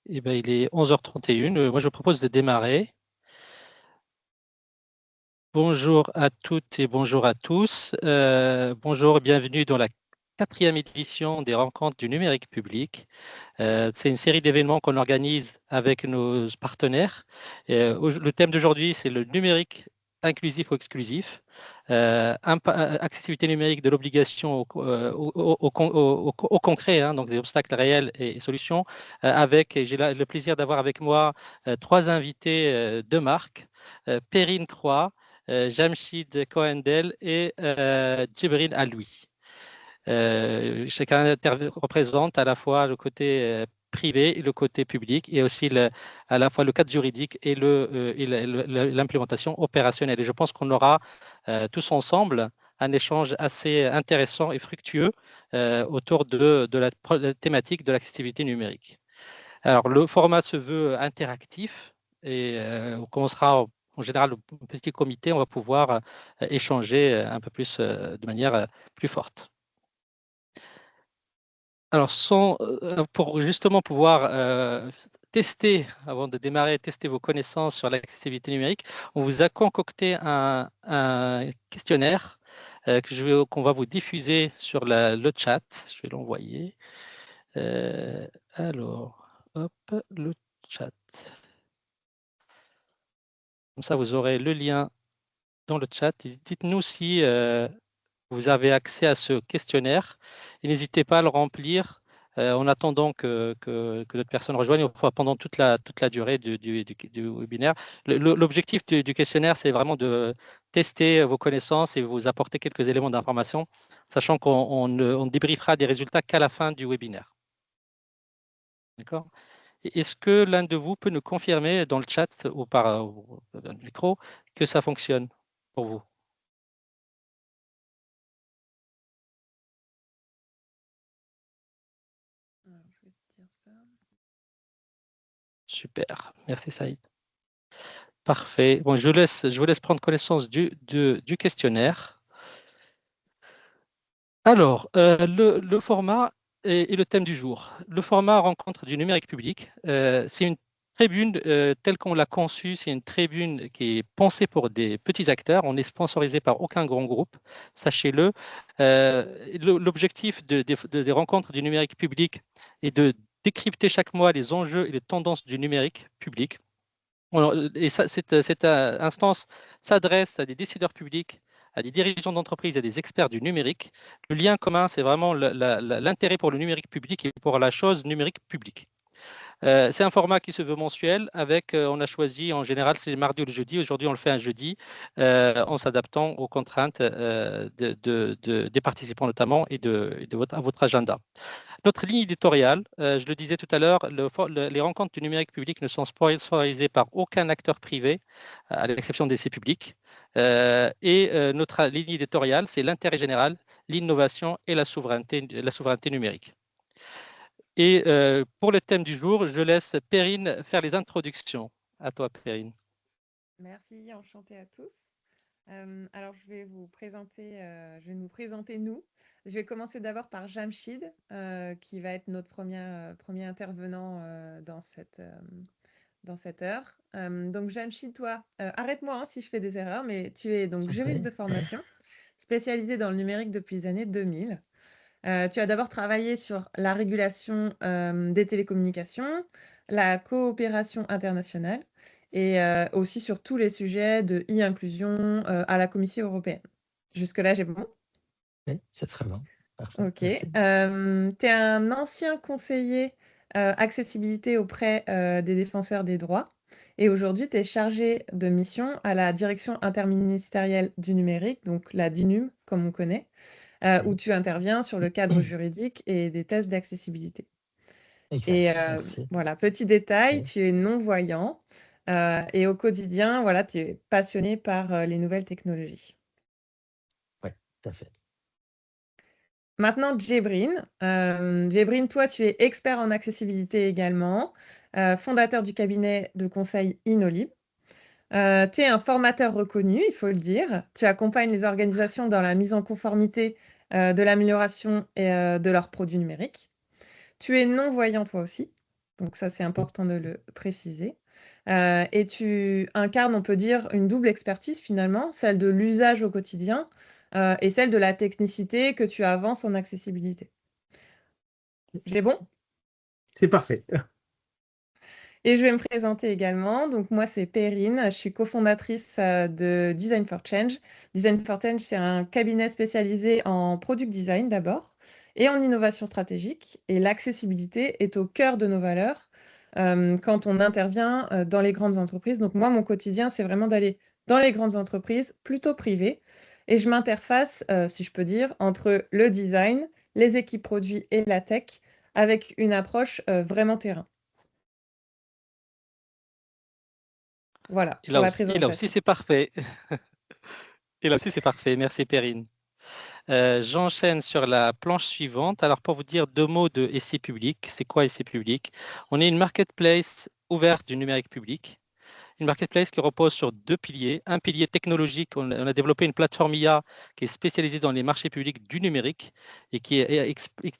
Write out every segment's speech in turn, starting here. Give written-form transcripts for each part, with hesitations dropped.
Eh ben, il est 11h31. Moi, je vous propose de démarrer. Bonjour à toutes et bonjour à tous. Bonjour, bienvenue dans la quatrième édition des rencontres du numérique public. C'est une série d'événements qu'on organise avec nos partenaires. Le thème d'aujourd'hui, c'est le numérique inclusif ou exclusif. Accessibilité numérique de l'obligation au concret, hein, donc des obstacles réels et solutions, et j'ai le plaisir d'avoir avec moi trois invités de marque, Perrine Croix, Jamshid Cohendel et Djibril Aloui. Chacun représente à la fois le côté privé et le côté public, et aussi à la fois le cadre juridique et l'implémentation opérationnelle. Et je pense qu'on aura tous ensemble un échange assez intéressant et fructueux autour de la thématique de l'accessibilité numérique. Alors, le format se veut interactif et on commencera en général au petit comité, on va pouvoir échanger un peu plus de manière plus forte. Alors, pour justement pouvoir tester, avant de démarrer, tester vos connaissances sur l'accessibilité numérique, on vous a concocté un questionnaire qu'on va vous diffuser sur le chat. Je vais l'envoyer. Alors, hop, le chat. Comme ça, vous aurez le lien dans le chat. Dites-nous si vous avez accès à ce questionnaire et n'hésitez pas à le remplir en attendant que d'autres personnes rejoignent pendant toute la durée du webinaire. L'objectif du questionnaire, c'est vraiment de tester vos connaissances et vous apporter quelques éléments d'information, sachant qu'on débriefera des résultats qu'à la fin du webinaire. D'accord? Est-ce que l'un de vous peut nous confirmer dans le chat ou dans le micro que ça fonctionne pour vous? Alors, je vais te dire ça. Super, merci Saïd. Parfait. Bon, je vous laisse prendre connaissance du questionnaire. Alors, le format et le thème du jour. Le format rencontre du numérique public. C'est une tribune telle qu'on l'a conçue. C'est une tribune qui est pensée pour des petits acteurs. On n'est sponsorisé par aucun grand groupe, sachez-le. L'objectif des rencontres du numérique public est de décrypter chaque mois les enjeux et les tendances du numérique public. Et cette instance s'adresse à des décideurs publics, à des dirigeants d'entreprise, à des experts du numérique. Le lien commun, c'est vraiment l'intérêt pour le numérique public et pour la chose numérique publique. C'est un format qui se veut mensuel avec, on a choisi en général, c'est le mardi ou le jeudi. Aujourd'hui, on le fait un jeudi en s'adaptant aux contraintes des participants notamment et à votre agenda. Notre ligne éditoriale, je le disais tout à l'heure, les rencontres du numérique public ne sont sponsorisées par aucun acteur privé, à l'exception d'essais publics. Notre ligne éditoriale, c'est l'intérêt général, l'innovation et la souveraineté numérique. Et pour le thème du jour, je laisse Perrine faire les introductions. À toi, Perrine. Merci, enchantée à tous. Alors, je vais nous présenter nous. Je vais commencer d'abord par Jamshid, qui va être notre premier intervenant dans cette heure. Donc, Jamshid, toi, arrête-moi hein, si je fais des erreurs, mais tu es donc juriste de formation, spécialisé dans le numérique depuis les années 2000. Tu as d'abord travaillé sur la régulation des télécommunications, la coopération internationale et aussi sur tous les sujets de e-inclusion à la Commission européenne. Jusque-là, j'ai bon? Oui, c'est très bien. Parfait. Ok. Merci. Tu es un ancien conseiller accessibilité auprès des défenseurs des droits. Et aujourd'hui, tu es chargé de mission à la direction interministérielle du numérique, donc la DINUM, comme on connaît, où tu interviens sur le cadre juridique et des tests d'accessibilité. Et Exact, merci. voilà, petit détail, Oui. tu es non-voyant et au quotidien, voilà, tu es passionné par les nouvelles technologies. Oui, tout à fait. Maintenant, Djibril. Djibril, toi, tu es expert en accessibilité également, fondateur du cabinet de conseil Inolib. Tu es un formateur reconnu, il faut le dire. Tu accompagnes les organisations dans la mise en conformité de l'amélioration de leurs produits numériques. Tu es non-voyant toi aussi. Donc ça, c'est important de le préciser. Et tu incarnes, on peut dire, une double expertise finalement, celle de l'usage au quotidien et celle de la technicité que tu avances en accessibilité. J'ai bon? C'est parfait. Et je vais me présenter également. Donc moi, c'est Perrine. Je suis cofondatrice de Design for Change. Design for Change, c'est un cabinet spécialisé en product design d'abord et en innovation stratégique. Et l'accessibilité est au cœur de nos valeurs quand on intervient dans les grandes entreprises. Donc moi, mon quotidien, c'est vraiment d'aller dans les grandes entreprises, plutôt privées. Et je m'interface, si je peux dire, entre le design, les équipes produits et la tech avec une approche vraiment terrain. Voilà Et pour la là aussi, présentation. c'est parfait. Et là aussi, c'est parfait. Merci, Perrine. J'enchaîne sur la planche suivante. Alors, pour vous dire 2 mots de essai public, c'est quoi essai public? On est une marketplace ouverte du numérique public. Une marketplace qui repose sur 2 piliers. Un pilier technologique, on a développé une plateforme IA qui est spécialisée dans les marchés publics du numérique et qui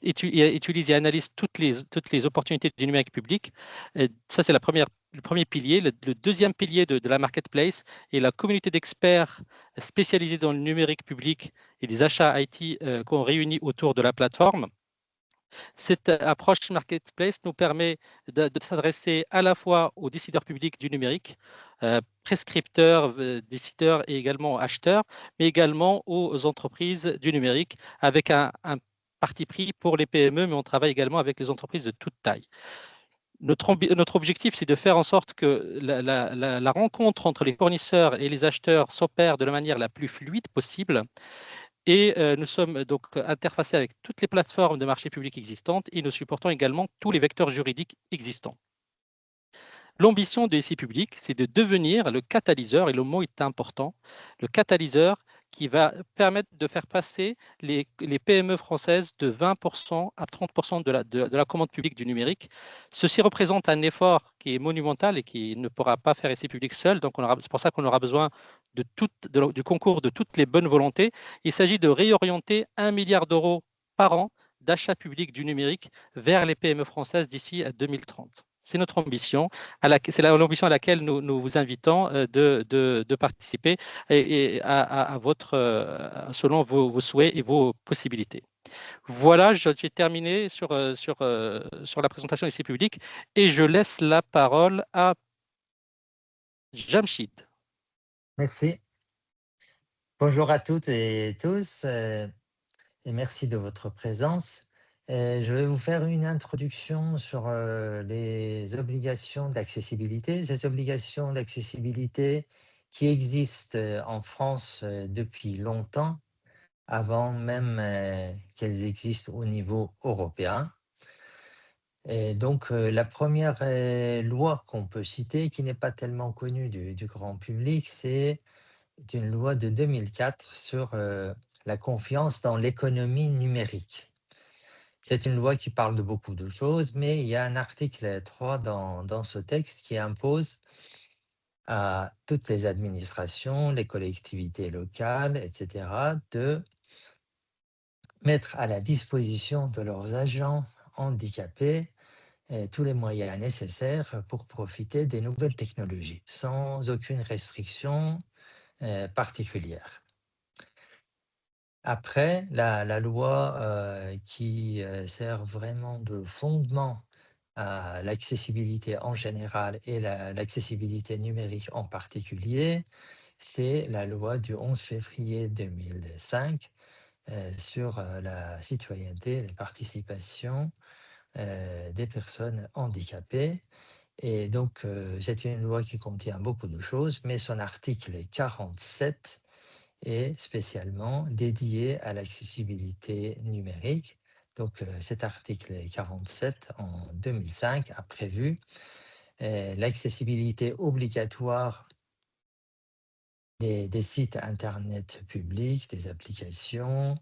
utilise et analyse toutes les opportunités du numérique public. Et ça, c'est le premier pilier. Le deuxième pilier de la marketplace est la communauté d'experts spécialisés dans le numérique public et les achats IT qu'on réunit autour de la plateforme. Cette approche marketplace nous permet de s'adresser à la fois aux décideurs publics du numérique, prescripteurs, décideurs et également acheteurs, mais également aux entreprises du numérique avec un parti pris pour les PME, mais on travaille également avec les entreprises de toute taille. Notre objectif, c'est de faire en sorte que la rencontre entre les fournisseurs et les acheteurs s'opère de la manière la plus fluide possible. Et nous sommes donc interfacés avec toutes les plateformes de marché public existantes et nous supportons également tous les vecteurs juridiques existants. L'ambition de SI Public, c'est de devenir le catalyseur, et le mot est important, le catalyseur qui va permettre de faire passer les PME françaises de 20% à 30% de la commande publique du numérique. Ceci représente un effort qui est monumental et qui ne pourra pas faire SI Public seul, donc c'est pour ça qu'on aura besoin du concours de toutes les bonnes volontés. Il s'agit de réorienter 1 milliard d'euros par an d'achat public du numérique vers les PME françaises d'ici à 2030. C'est notre ambition, c'est l'ambition à laquelle nous vous invitons de participer et selon vos souhaits et vos possibilités. Voilà, j'ai terminé sur la présentation ici publique et je laisse la parole à Jamshid. Merci. Bonjour à toutes et tous et merci de votre présence. Je vais vous faire une introduction sur les obligations d'accessibilité. Ces obligations d'accessibilité qui existent en France depuis longtemps, avant même qu'elles existent au niveau européen. Et donc, la première loi qu'on peut citer, qui n'est pas tellement connue du grand public, c'est une loi de 2004 sur la confiance dans l'économie numérique. C'est une loi qui parle de beaucoup de choses, mais il y a un article 3 dans ce texte qui impose à toutes les administrations, les collectivités locales, etc., de mettre à la disposition de leurs agents handicapés tous les moyens nécessaires pour profiter des nouvelles technologies, sans aucune restriction particulière. Après, la loi qui sert vraiment de fondement à l'accessibilité en général et l'accessibilité numérique en particulier, c'est la loi du 11 février 2005 sur la citoyenneté et la participation des personnes handicapées. Et donc, c'est une loi qui contient beaucoup de choses, mais son article 47 est spécialement dédié à l'accessibilité numérique. Donc, cet article 47 en 2005 a prévu l'accessibilité obligatoire des sites Internet publics, des applications,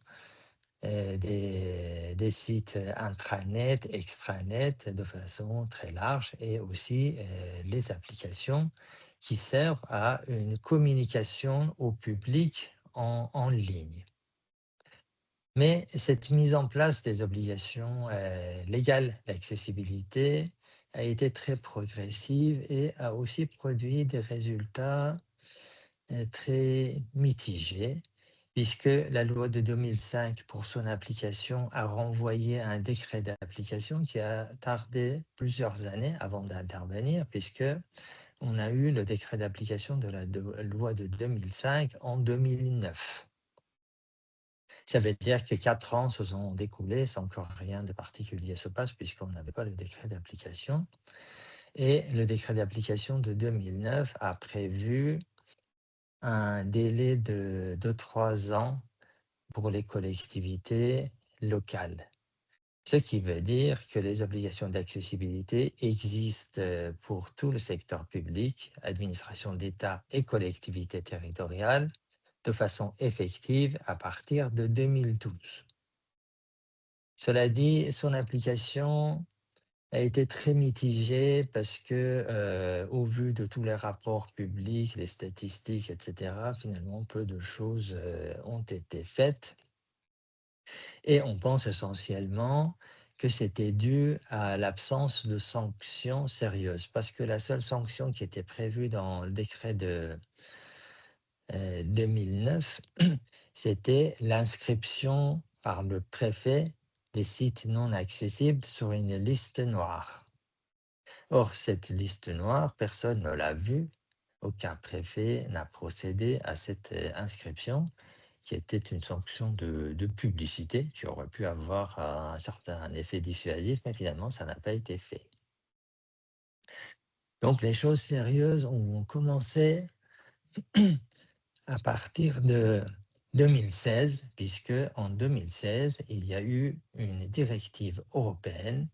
des sites intranet, extranet de façon très large et aussi les applications qui servent à une communication au public en ligne. Mais cette mise en place des obligations légales d'accessibilité a été très progressive et a aussi produit des résultats très mitigés, puisque la loi de 2005, pour son application, a renvoyé à un décret d'application qui a tardé plusieurs années avant d'intervenir, puisque on a eu le décret d'application de la loi de 2005 en 2009. Ça veut dire que 4 ans se sont découlés sans que rien de particulier se passe, puisqu'on n'avait pas le décret d'application. Et le décret d'application de 2009 a prévu un délai de 3 ans pour les collectivités locales. Ce qui veut dire que les obligations d'accessibilité existent pour tout le secteur public, administration d'État et collectivités territoriales, de façon effective à partir de 2012. Cela dit, son application a été très mitigée parce que, au vu de tous les rapports publics, les statistiques, etc., finalement, peu de choses ont été faites. Et on pense essentiellement que c'était dû à l'absence de sanctions sérieuses, parce que la seule sanction qui était prévue dans le décret de 2009, c'était l'inscription par le préfet des sites non accessibles sur une liste noire. Or, cette liste noire, personne ne l'a vue, aucun préfet n'a procédé à cette inscription, qui était une sanction de publicité qui aurait pu avoir un certain effet dissuasif, mais finalement, ça n'a pas été fait. Donc, les choses sérieuses ont commencé à partir de 2016, puisque en 2016, il y a eu une directive européenne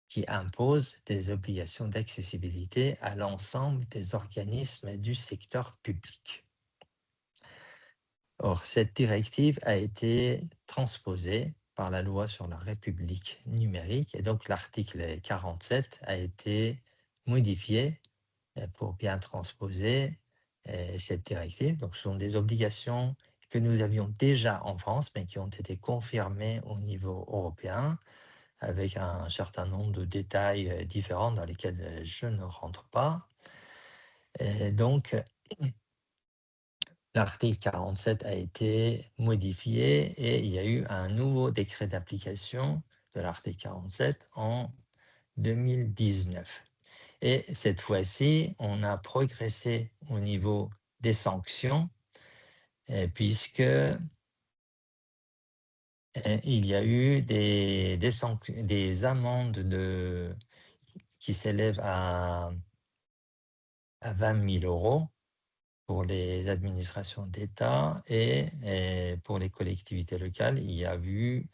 qui impose des obligations d'accessibilité à l'ensemble des organismes du secteur public. Or, cette directive a été transposée par la loi sur la République numérique et donc l'article 47 a été modifié pour bien transposer cette directive. Donc, ce sont des obligations que nous avions déjà en France, mais qui ont été confirmées au niveau européen avec un certain nombre de détails différents dans lesquels je ne rentre pas. Et donc, l'article 47 a été modifié et il y a eu un nouveau décret d'application de l'article 47 en 2019. Et cette fois-ci, on a progressé au niveau des sanctions, puisque il y a eu des amendes qui s'élèvent à 20 000 € pour les administrations d'État et pour les collectivités locales, il y a eu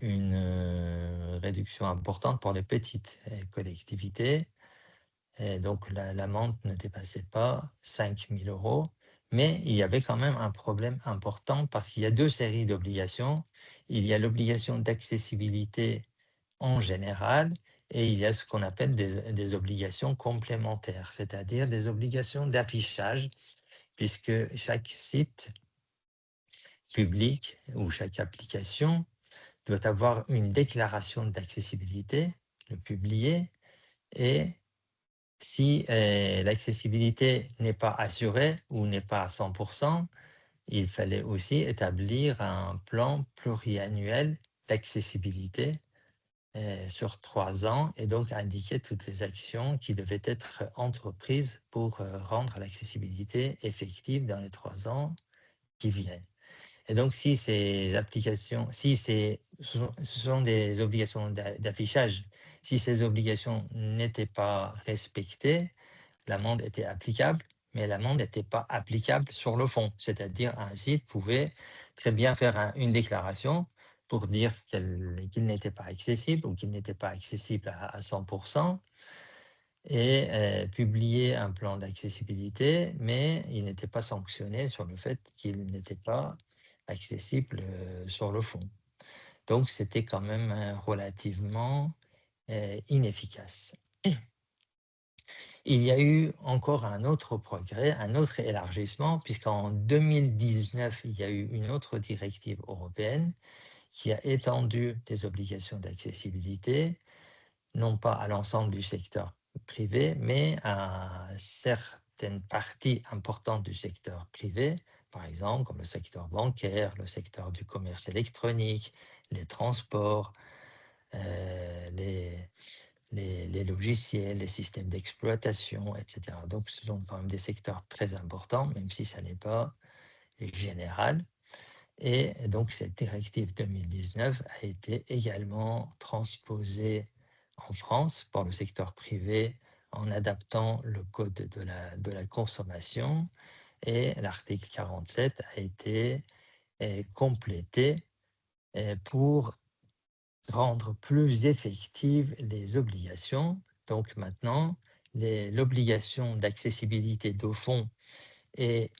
une réduction importante pour les petites collectivités. Et donc, l'amende ne dépassait pas 5 000 €, mais il y avait quand même un problème important parce qu'il y a 2 séries d'obligations. Il y a l'obligation d'accessibilité en général et il y a ce qu'on appelle des obligations complémentaires, c'est-à-dire des obligations d'affichage, puisque chaque site public ou chaque application doit avoir une déclaration d'accessibilité, le publier, et si l'accessibilité n'est pas assurée ou n'est pas à 100%, il fallait aussi établir un plan pluriannuel d'accessibilité sur 3 ans et donc indiquer toutes les actions qui devaient être entreprises pour rendre l'accessibilité effective dans les 3 ans qui viennent. Et donc, si ces applications, ce sont des obligations d'affichage, si ces obligations n'étaient pas respectées, l'amende était applicable, mais l'amende n'était pas applicable sur le fond. C'est-à-dire, un site pouvait très bien faire une déclaration pour dire qu'il n'était pas accessible ou qu'il n'était pas accessible à 100%, et publier un plan d'accessibilité, mais il n'était pas sanctionné sur le fait qu'il n'était pas accessible sur le fond. Donc, c'était quand même relativement inefficace. Il y a eu encore un autre progrès, un autre élargissement, puisqu'en 2019, il y a eu une autre directive européenne qui a étendu des obligations d'accessibilité non pas à l'ensemble du secteur privé, mais à certaines parties importantes du secteur privé, par exemple comme le secteur bancaire, le secteur du commerce électronique, les transports, les logiciels, les systèmes d'exploitation, etc. Donc ce sont quand même des secteurs très importants, même si ça n'est pas général. Et donc, cette directive 2019 a été également transposée en France pour le secteur privé en adaptant le code de la consommation. Et l'article 47 a été complété pour rendre plus effectives les obligations. Donc maintenant, l'obligation d'accessibilité d'au fond est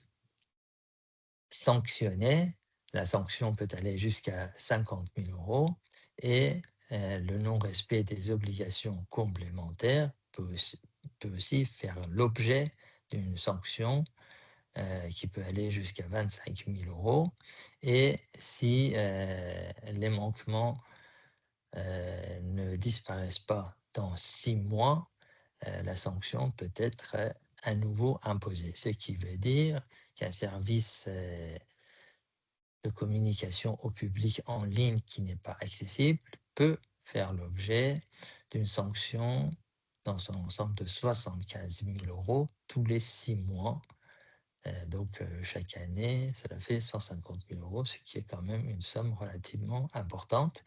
sanctionner. La sanction peut aller jusqu'à 50 000 euros et le non-respect des obligations complémentaires peut aussi faire l'objet d'une sanction qui peut aller jusqu'à 25 000 euros. Et si les manquements ne disparaissent pas dans 6 mois, la sanction peut être à nouveau imposée. Ce qui veut dire qu'un service de communication au public en ligne qui n'est pas accessible peut faire l'objet d'une sanction dans son ensemble de 75 000 euros tous les 6 mois. Donc chaque année, cela fait 150 000 euros, ce qui est quand même une somme relativement importante.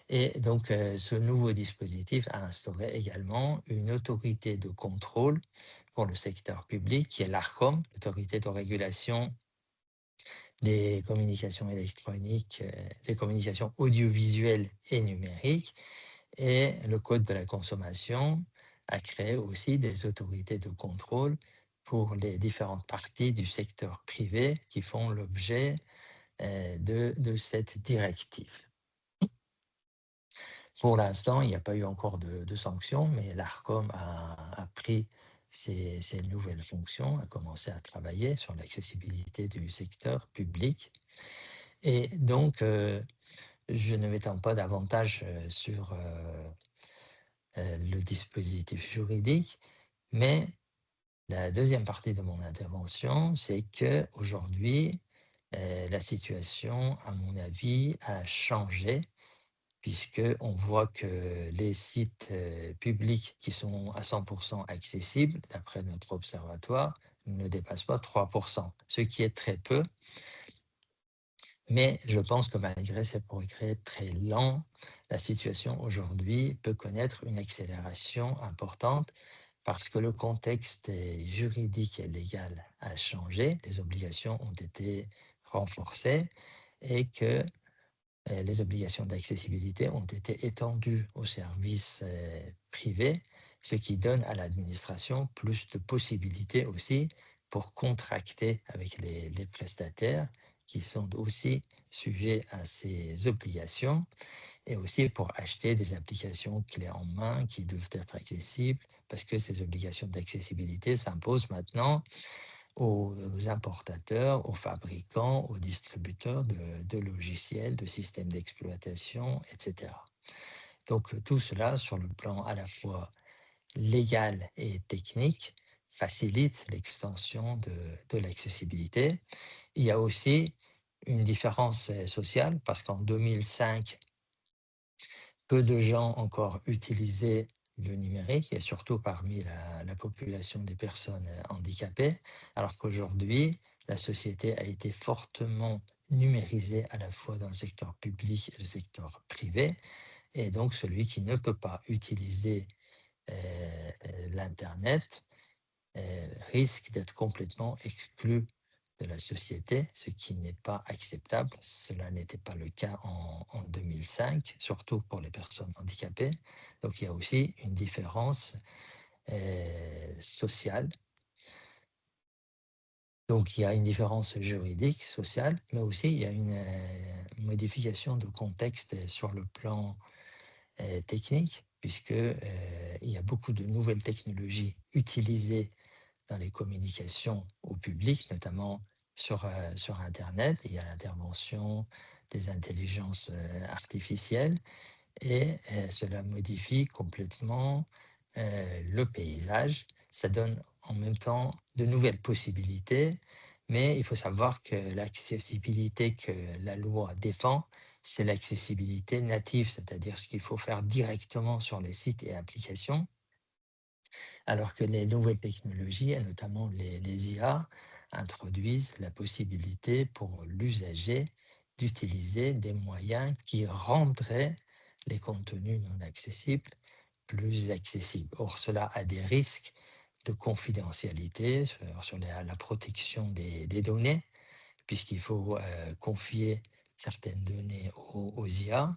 Et donc ce nouveau dispositif a instauré également une autorité de contrôle pour le secteur public qui est l'ARCOM, l'autorité de régulation des communications électroniques, des communications audiovisuelles et numériques. Et le Code de la consommation a créé aussi des autorités de contrôle pour les différentes parties du secteur privé qui font l'objet de cette directive. Pour l'instant, il n'y a pas eu encore de sanctions, mais l'ARCOM a pris ces nouvelles fonctions, a commencé à travailler sur l'accessibilité du secteur public. Et donc, je ne m'étends pas davantage sur le dispositif juridique, mais la deuxième partie de mon intervention, c'est qu'aujourd'hui, la situation, à mon avis, a changé puisqu'on voit que les sites publics qui sont à 100% accessibles, d'après notre observatoire, ne dépassent pas 3%, ce qui est très peu. Mais je pense que malgré ces progrès très lents, la situation aujourd'hui peut connaître une accélération importante parce que le contexte juridique et légal a changé, les obligations ont été renforcées et que les obligations d'accessibilité ont été étendues aux services privés, ce qui donne à l'administration plus de possibilités aussi pour contracter avec les prestataires qui sont aussi sujets à ces obligations et aussi pour acheter des applications clés en main qui doivent être accessibles parce que ces obligations d'accessibilité s'imposent maintenant aux importateurs, aux fabricants, aux distributeurs de logiciels, de systèmes d'exploitation, etc. Donc tout cela sur le plan à la fois légal et technique facilite l'extension de l'accessibilité. Il y a aussi une différence sociale parce qu'en 2005, peu de gens encore utilisaient le numérique et surtout parmi la population des personnes handicapées, alors qu'aujourd'hui, la société a été fortement numérisée à la fois dans le secteur public et le secteur privé. Et donc, celui qui ne peut pas utiliser l'Internet risque d'être complètement exclu de la société, ce qui n'est pas acceptable. Cela n'était pas le cas en 2005, surtout pour les personnes handicapées. Donc il y a aussi une différence sociale. Donc il y a une différence juridique, sociale, mais aussi il y a une modification de contexte sur le plan technique, puisque il y a beaucoup de nouvelles technologies utilisées dans les communications au public, notamment sur Internet. Il y a l'intervention des intelligences artificielles et cela modifie complètement le paysage. Ça donne en même temps de nouvelles possibilités, mais il faut savoir que l'accessibilité que la loi défend, c'est l'accessibilité native, c'est-à-dire ce qu'il faut faire directement sur les sites et applications, alors que les nouvelles technologies, et notamment les IA, introduisent la possibilité pour l'usager d'utiliser des moyens qui rendraient les contenus non accessibles plus accessibles. Or, cela a des risques de confidentialité sur la protection des données, puisqu'il faut confier certaines données aux IA,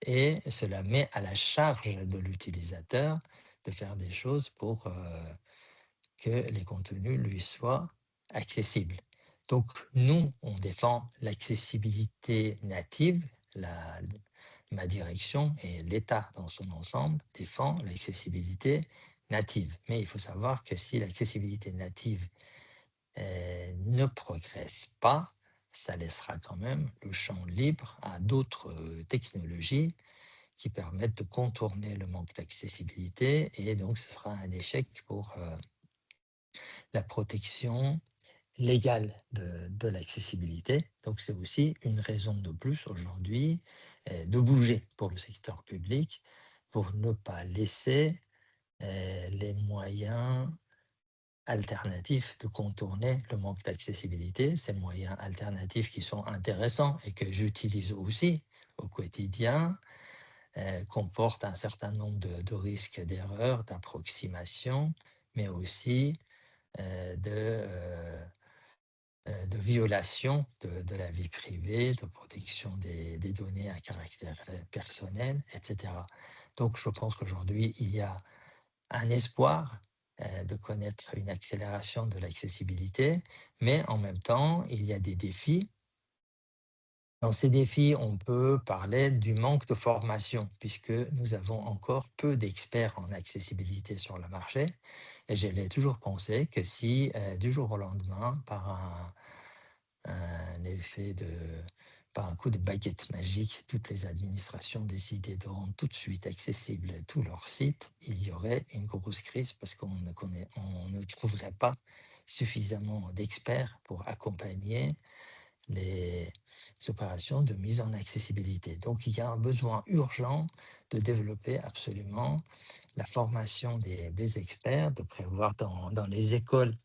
et cela met à la charge de l'utilisateur de faire des choses pour que les contenus lui soient accessibles. Donc, nous, on défend l'accessibilité native, ma direction et l'État dans son ensemble défend l'accessibilité native. Mais il faut savoir que si l'accessibilité native ne progresse pas, ça laissera quand même le champ libre à d'autres technologies qui permettent de contourner le manque d'accessibilité, et donc ce sera un échec pour la protection légale de l'accessibilité. Donc c'est aussi une raison de plus aujourd'hui de bouger pour le secteur public, pour ne pas laisser les moyens alternatifs de contourner le manque d'accessibilité, ces moyens alternatifs qui sont intéressants et que j'utilise aussi au quotidien, comportent un certain nombre de risques d'erreur, d'approximation, mais aussi de violation de la vie privée, de protection des données à caractère personnel, etc. Donc je pense qu'aujourd'hui, il y a un espoir de connaître une accélération de l'accessibilité, mais en même temps, il y a des défis. Dans ces défis, on peut parler du manque de formation, puisque nous avons encore peu d'experts en accessibilité sur le marché. Et je l'ai toujours pensé que si du jour au lendemain, par un coup de baguette magique, toutes les administrations décidaient de rendre tout de suite accessible tous leurs sites, il y aurait une grosse crise parce qu'on ne trouverait pas suffisamment d'experts pour accompagner les opérations de mise en accessibilité. Donc, il y a un besoin urgent de développer absolument la formation des experts, de prévoir dans les écoles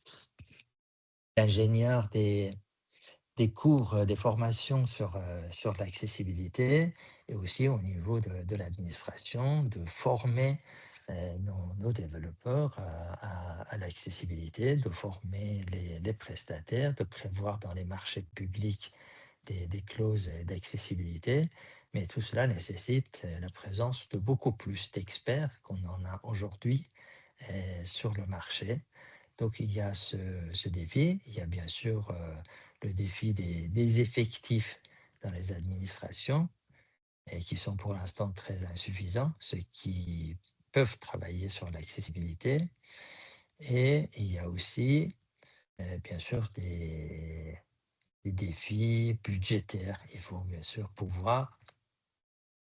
d'ingénieurs des cours, des formations sur l'accessibilité, et aussi au niveau de l'administration, de former nos développeurs à l'accessibilité, de former les prestataires, de prévoir dans les marchés publics des clauses d'accessibilité. Mais tout cela nécessite la présence de beaucoup plus d'experts qu'on en a aujourd'hui sur le marché. Donc il y a ce défi, il y a bien sûr le défi des effectifs dans les administrations, et qui sont pour l'instant très insuffisants, ceux qui peuvent travailler sur l'accessibilité. Et il y a aussi bien sûr des défis budgétaires. Il faut bien sûr pouvoir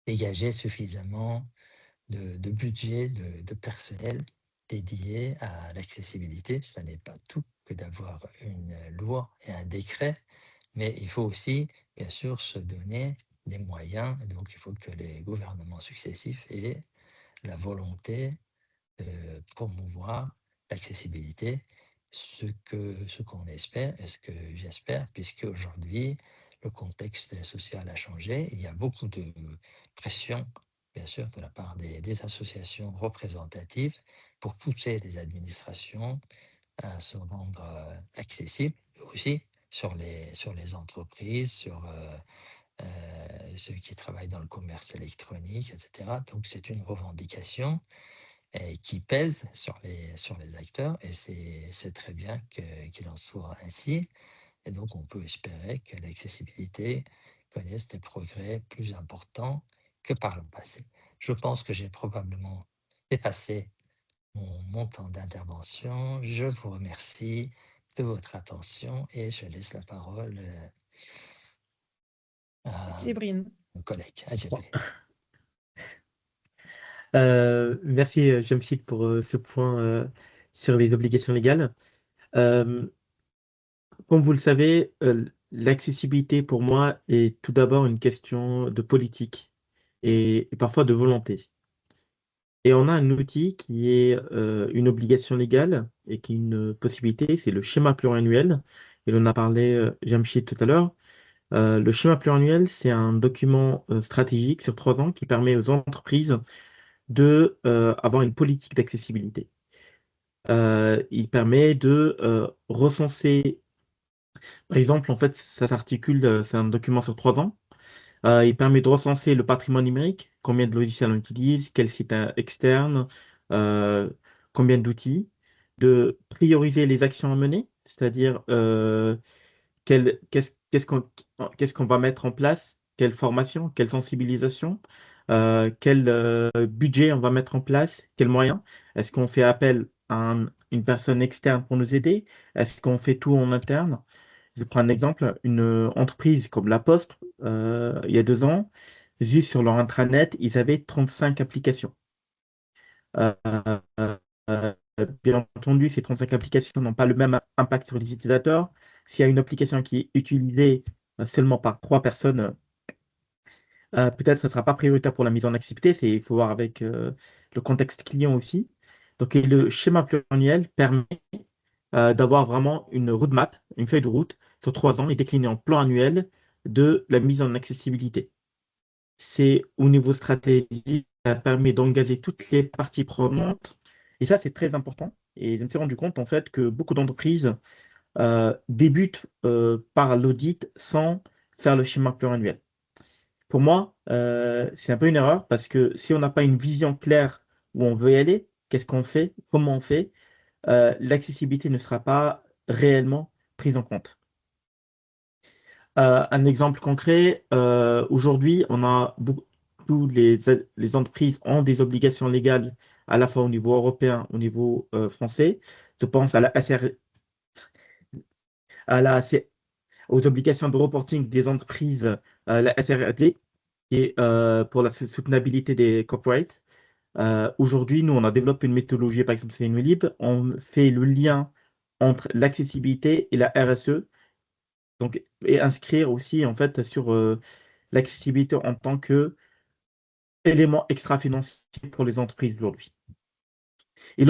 dégager suffisamment de budget, de personnel dédié à l'accessibilité. Ce n'est pas tout que d'avoir une loi et un décret, mais il faut aussi, bien sûr, se donner les moyens. Et donc, il faut que les gouvernements successifs aient la volonté de promouvoir l'accessibilité, ce qu'on espère et ce que j'espère, puisque aujourd'hui, le contexte social a changé. Il y a beaucoup de pression, bien sûr, de la part des associations représentatives pour pousser les administrations à se rendre accessibles, aussi sur les entreprises, sur ceux qui travaillent dans le commerce électronique, etc. Donc c'est une revendication qui pèse sur les acteurs, et c'est très bien qu'il en soit ainsi. Et donc, on peut espérer que l'accessibilité connaisse des progrès plus importants que par le passé. Je pense que j'ai probablement dépassé mon temps d'intervention. Je vous remercie de votre attention et je laisse la parole à Djibril. mon collègue, à Djibril. Merci, Jamshid, pour ce point sur les obligations légales. Euh, Comme vous le savez, l'accessibilité pour moi est tout d'abord une question de politique et parfois de volonté. Et on a un outil qui est une obligation légale et qui est une possibilité, c'est le schéma pluriannuel. Et on a parlé, Jamshid, tout à l'heure. Le schéma pluriannuel, c'est un document stratégique sur 3 ans qui permet aux entreprises de avoir une politique d'accessibilité. Il permet de recenser, par exemple, en fait, ça s'articule, c'est un document sur 3 ans. Il permet de recenser le patrimoine numérique, combien de logiciels on utilise, quels sites externes, euh, combien d'outils, de prioriser les actions à mener, c'est-à-dire qu'est-ce qu'on va mettre en place, quelle formation, quelle sensibilisation, quel budget on va mettre en place, quels moyens. Est-ce qu'on fait appel à une personne externe pour nous aider? Est-ce qu'on fait tout en interne? Je prends un exemple, une entreprise comme La Poste, il y a 2 ans, juste sur leur intranet, ils avaient 35 applications. Euh, euh, euh, Bien entendu, ces 35 applications n'ont pas le même impact sur les utilisateurs. S'il y a une application qui est utilisée seulement par 3 personnes, peut-être que ce ne sera pas prioritaire pour la mise en activité. Il faut voir avec le contexte client aussi. Donc, et le schéma pluriannuel permet d'avoir vraiment une roadmap, une feuille de route sur 3 ans et déclinée en plan annuel de la mise en accessibilité. C'est au niveau stratégique, ça permet d'engager toutes les parties prenantes. Et ça, c'est très important. Et je me suis rendu compte en fait que beaucoup d'entreprises débutent par l'audit sans faire le schéma pluriannuel. Pour moi, c'est un peu une erreur parce que si on n'a pas une vision claire où on veut y aller, qu'est-ce qu'on fait, comment on fait, l'accessibilité ne sera pas réellement prise en compte. Un exemple concret, aujourd'hui, on a toutes les entreprises ont des obligations légales à la fois au niveau européen, au niveau français. Je pense à la, aux obligations de reporting des entreprises, la SRD, qui est pour la soutenabilité des corporates. Aujourd'hui, nous, on a développé une méthodologie, par exemple, c'est une Lib, on fait le lien entre l'accessibilité et la RSE, donc, et inscrire aussi, en fait, sur l'accessibilité en tant que élément extra-financier pour les entreprises aujourd'hui. Et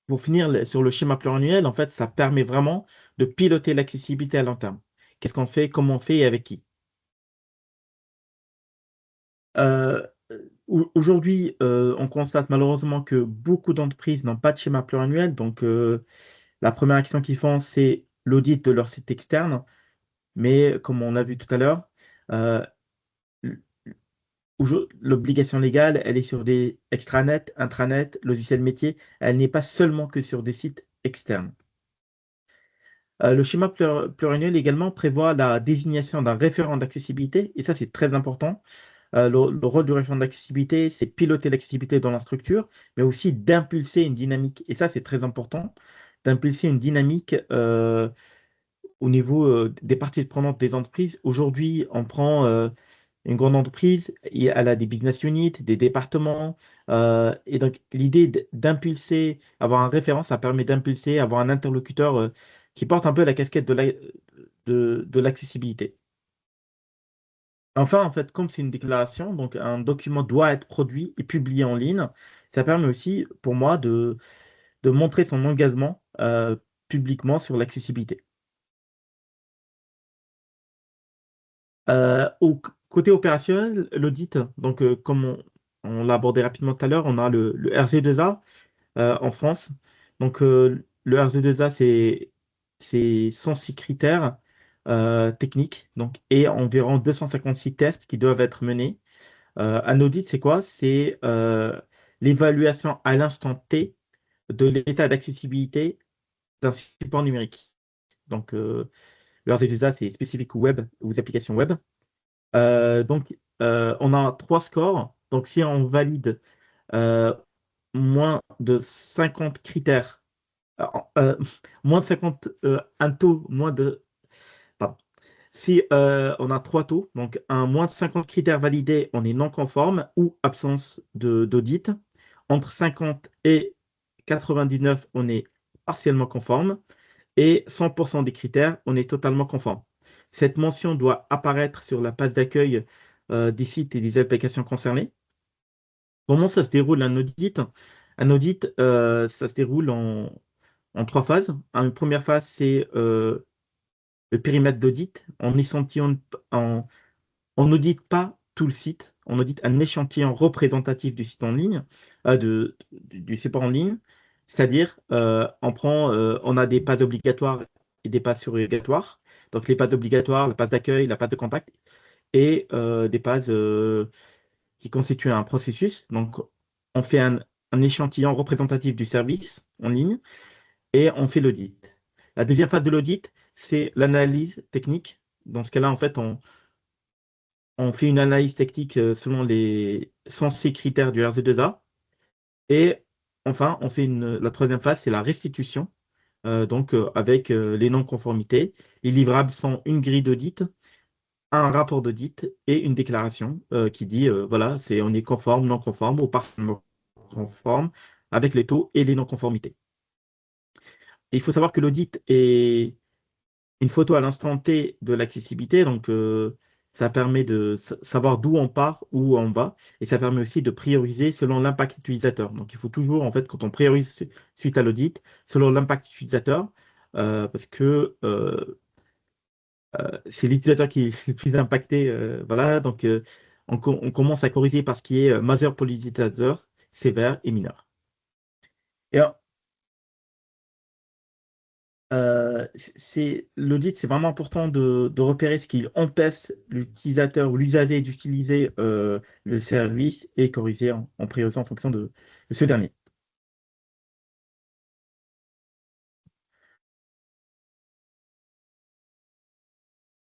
pour finir sur le schéma pluriannuel, en fait, ça permet vraiment de piloter l'accessibilité à long terme. Qu'est-ce qu'on fait, comment on fait et avec qui? Euh, Aujourd'hui, on constate malheureusement que beaucoup d'entreprises n'ont pas de schéma pluriannuel. Donc, la première action qu'ils font, c'est l'audit de leur site externe. Mais comme on a vu tout à l'heure, euh, l'obligation légale, elle est sur des extranets, intranets, logiciels métiers. Elle n'est pas seulement que sur des sites externes. Le schéma pluriannuel également prévoit la désignation d'un référent d'accessibilité, et ça c'est très important. Le rôle du référent d'accessibilité, c'est piloter l'accessibilité dans la structure, mais aussi d'impulser une dynamique, et ça c'est très important, d'impulser une dynamique au niveau des parties prenantes des entreprises. Aujourd'hui, on prend une grande entreprise, elle a des business units, des départements, et donc l'idée d'impulser, avoir un référent, ça permet d'impulser, avoir un interlocuteur qui porte un peu la casquette de l'accessibilité. Enfin, en fait, comme c'est une déclaration, donc un document doit être produit et publié en ligne, ça permet aussi pour moi de montrer son engagement publiquement sur l'accessibilité. Côté opérationnel, l'audit, donc comme on l'a abordé rapidement tout à l'heure, on a le RZ2A en France. Donc le RZ2A, c'est 106 critères techniques donc, et environ 256 tests qui doivent être menés. Un audit, c'est quoi? C'est l'évaluation à l'instant T de l'état d'accessibilité d'un support numérique. Donc le RZ2A, c'est spécifique au web, aux applications web. Donc, on a 3 scores. Donc, si on valide euh, moins de 50 critères, euh, euh, moins de 50, un taux, moins de, pardon, Si on a trois taux, donc un moins de 50 critères validés, on est non conforme ou absence d'audit. Entre 50 et 99, on est partiellement conforme. Et 100% des critères, on est totalement conforme. Cette mention doit apparaître sur la page d'accueil des sites et des applications concernées. Comment ça se déroule un audit? Un audit, ça se déroule en trois phases. Une première phase, c'est le périmètre d'audit. On n'audite pas tout le site, on audite un échantillon représentatif du site en ligne, du support en ligne. C'est-à-dire, on a des pages obligatoires et des pages surrogatoires. Donc, les pages obligatoires, la page d'accueil, la page de contact, et des pages qui constituent un processus. Donc, on fait un échantillon représentatif du service en ligne et on fait l'audit. La deuxième phase de l'audit, c'est l'analyse technique. Dans ce cas-là, en fait, on fait une analyse technique selon les censés critères du RZ2A. Et enfin, la troisième phase, c'est la restitution, avec les non-conformités. Les livrables sont une grille d'audit, un rapport d'audit et une déclaration qui dit, voilà, on est conforme, non conforme ou partiellement conforme avec les taux et les non-conformités. Il faut savoir que l'audit est une photo à l'instant T de l'accessibilité, donc ça permet de savoir d'où on part, où on va, et ça permet aussi de prioriser selon l'impact utilisateur. Donc il faut toujours, en fait, quand on priorise suite à l'audit, selon l'impact utilisateur, parce que c'est l'utilisateur qui est le plus impacté. Voilà, donc on commence à corriger par ce qui est majeur pour l'utilisateur, sévère et mineur. Et l'audit, c'est vraiment important de repérer ce qui empêche l'utilisateur ou l'usager d'utiliser le service et corriger en priorisant en fonction de ce dernier.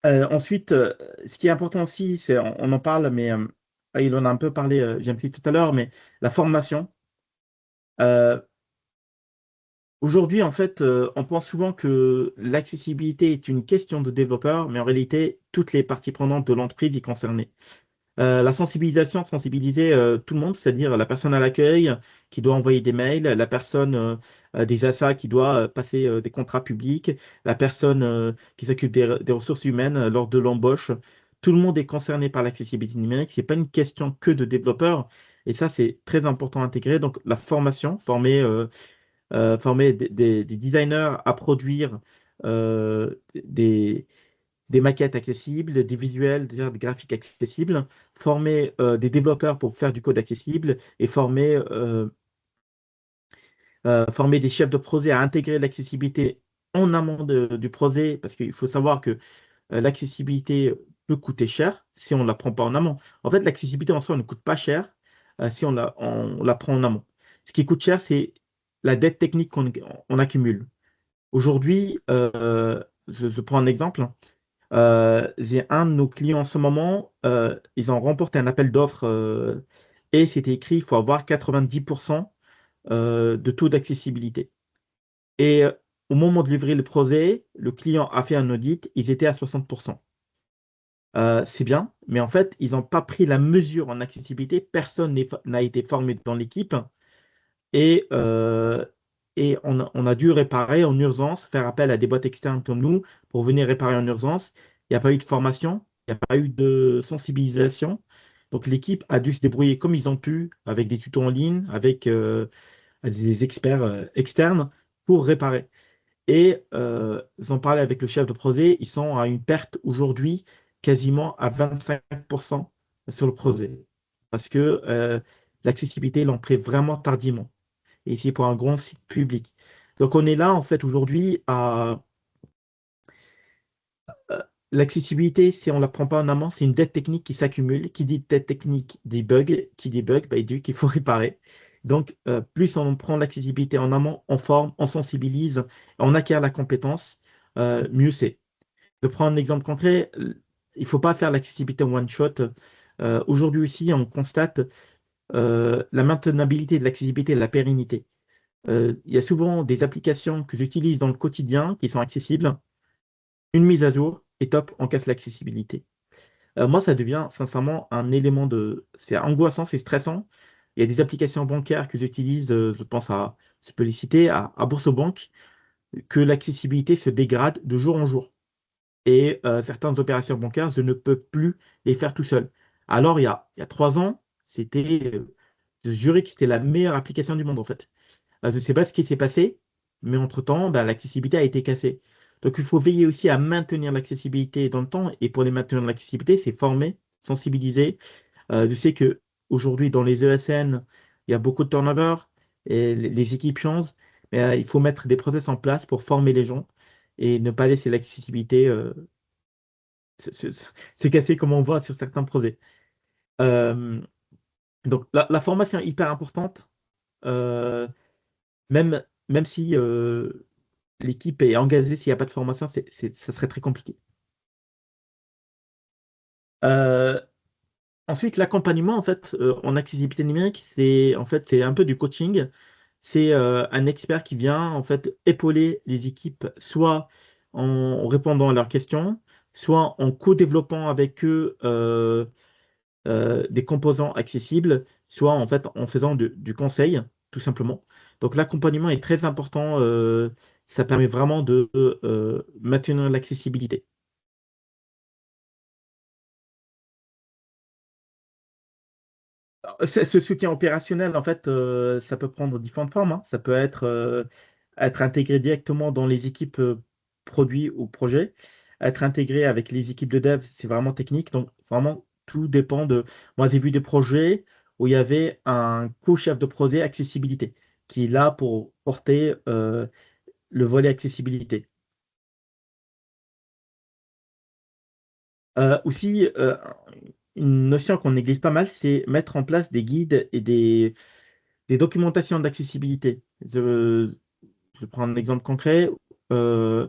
Ensuite, ce qui est important aussi, on en parle, mais il en a un peu parlé, James, tout à l'heure, mais la formation. Euh, Aujourd'hui, en fait, on pense souvent que l'accessibilité est une question de développeur, mais en réalité, toutes les parties prenantes de l'entreprise y concernées. La sensibilisation, sensibiliser tout le monde, c'est-à-dire la personne à l'accueil qui doit envoyer des mails, la personne des achats qui doit passer des contrats publics, la personne qui s'occupe des ressources humaines lors de l'embauche. Tout le monde est concerné par l'accessibilité numérique. Ce n'est pas une question que de développeurs. Et ça, c'est très important à intégrer. Donc, la formation, former des designers à produire euh, des des maquettes accessibles, des visuels, des graphiques accessibles, former des développeurs pour faire du code accessible et former des chefs de projet à intégrer l'accessibilité en amont du projet, parce qu'il faut savoir que l'accessibilité peut coûter cher si on ne la prend pas en amont. En fait, l'accessibilité en soi ne coûte pas cher si on la prend en amont. Ce qui coûte cher, c'est la dette technique qu'on accumule. Aujourd'hui, je prends un exemple. J'ai un de nos clients en ce moment, ils ont remporté un appel d'offres et c'était écrit il faut avoir 90% de taux d'accessibilité. Et au moment de livrer le projet, le client a fait un audit, ils étaient à 60%. C'est bien, mais en fait, ils n'ont pas pris la mesure en accessibilité. Personne n'a été formé dans l'équipe et, on a dû réparer en urgence, faire appel à des boîtes externes comme nous pour venir réparer en urgence. Il n'y a pas eu de formation, il n'y a pas eu de sensibilisation. Donc l'équipe a dû se débrouiller comme ils ont pu, avec des tutos en ligne, avec des experts externes pour réparer. Et ils ont parlé avec le chef de projet, ils sont à une perte aujourd'hui quasiment à 25% sur le projet. Parce que l'accessibilité, ils l'ont pris vraiment tardivement et c'est pour un grand site public. Donc on est là en fait aujourd'hui à l'accessibilité, si on ne la prend pas en amont, c'est une dette technique qui s'accumule. Qui dit dette technique dit bug, qui dit bug, bah, il dit qu'il faut réparer. Donc plus on prend l'accessibilité en amont, on forme, on sensibilise, on acquiert la compétence, mieux c'est. Je prends un exemple concret, il ne faut pas faire l'accessibilité en one shot. Aujourd'hui aussi, on constate la maintenabilité de l'accessibilité et de la pérennité. Il y a souvent des applications que j'utilise dans le quotidien qui sont accessibles. Une mise à jour, et top, on casse l'accessibilité. Moi, ça devient sincèrement un élément de... C'est angoissant, c'est stressant. Il y a des applications bancaires que j'utilise, je pense je peux les citer, à BoursoBank, que l'accessibilité se dégrade de jour en jour. Et certaines opérations bancaires, je ne peux plus les faire tout seul. Alors, il y a 3 ans, je jurais que c'était la meilleure application du monde, en fait. Je ne sais pas ce qui s'est passé, mais entre-temps, bah, l'accessibilité a été cassée. Donc, il faut veiller aussi à maintenir l'accessibilité dans le temps. Et pour les maintenir l'accessibilité, c'est former, sensibiliser. Je sais que aujourd'hui, dans les ESN, il y a beaucoup de turnover et les équipes changent, mais il faut mettre des process en place pour former les gens et ne pas laisser l'accessibilité se casser comme on voit sur certains projets. Euh, donc, la formation est hyper importante, euh, même si l'équipe est engagée, s'il n'y a pas de formation, ça serait très compliqué. Euh, Ensuite, l'accompagnement, en fait, en accessibilité numérique, c'est un peu du coaching. C'est un expert qui vient, en fait, épauler les équipes, soit en répondant à leurs questions, soit en co-développant avec eux des composants accessibles, soit, en fait, en faisant du conseil, tout simplement. Donc, l'accompagnement est très important. Ça permet vraiment de maintenir l'accessibilité. Ce soutien opérationnel, en fait, ça peut prendre différentes formes, hein. Ça peut être intégré directement dans les équipes produits ou projets, être intégré avec les équipes de dev, c'est vraiment technique. Donc, vraiment, tout dépend de. Moi, j'ai vu des projets où il y avait un co-chef de projet accessibilité qui est là pour porter le volet accessibilité. Aussi, une notion qu'on néglige pas mal, c'est mettre en place des guides et des documentations d'accessibilité. Je prends un exemple concret. Euh,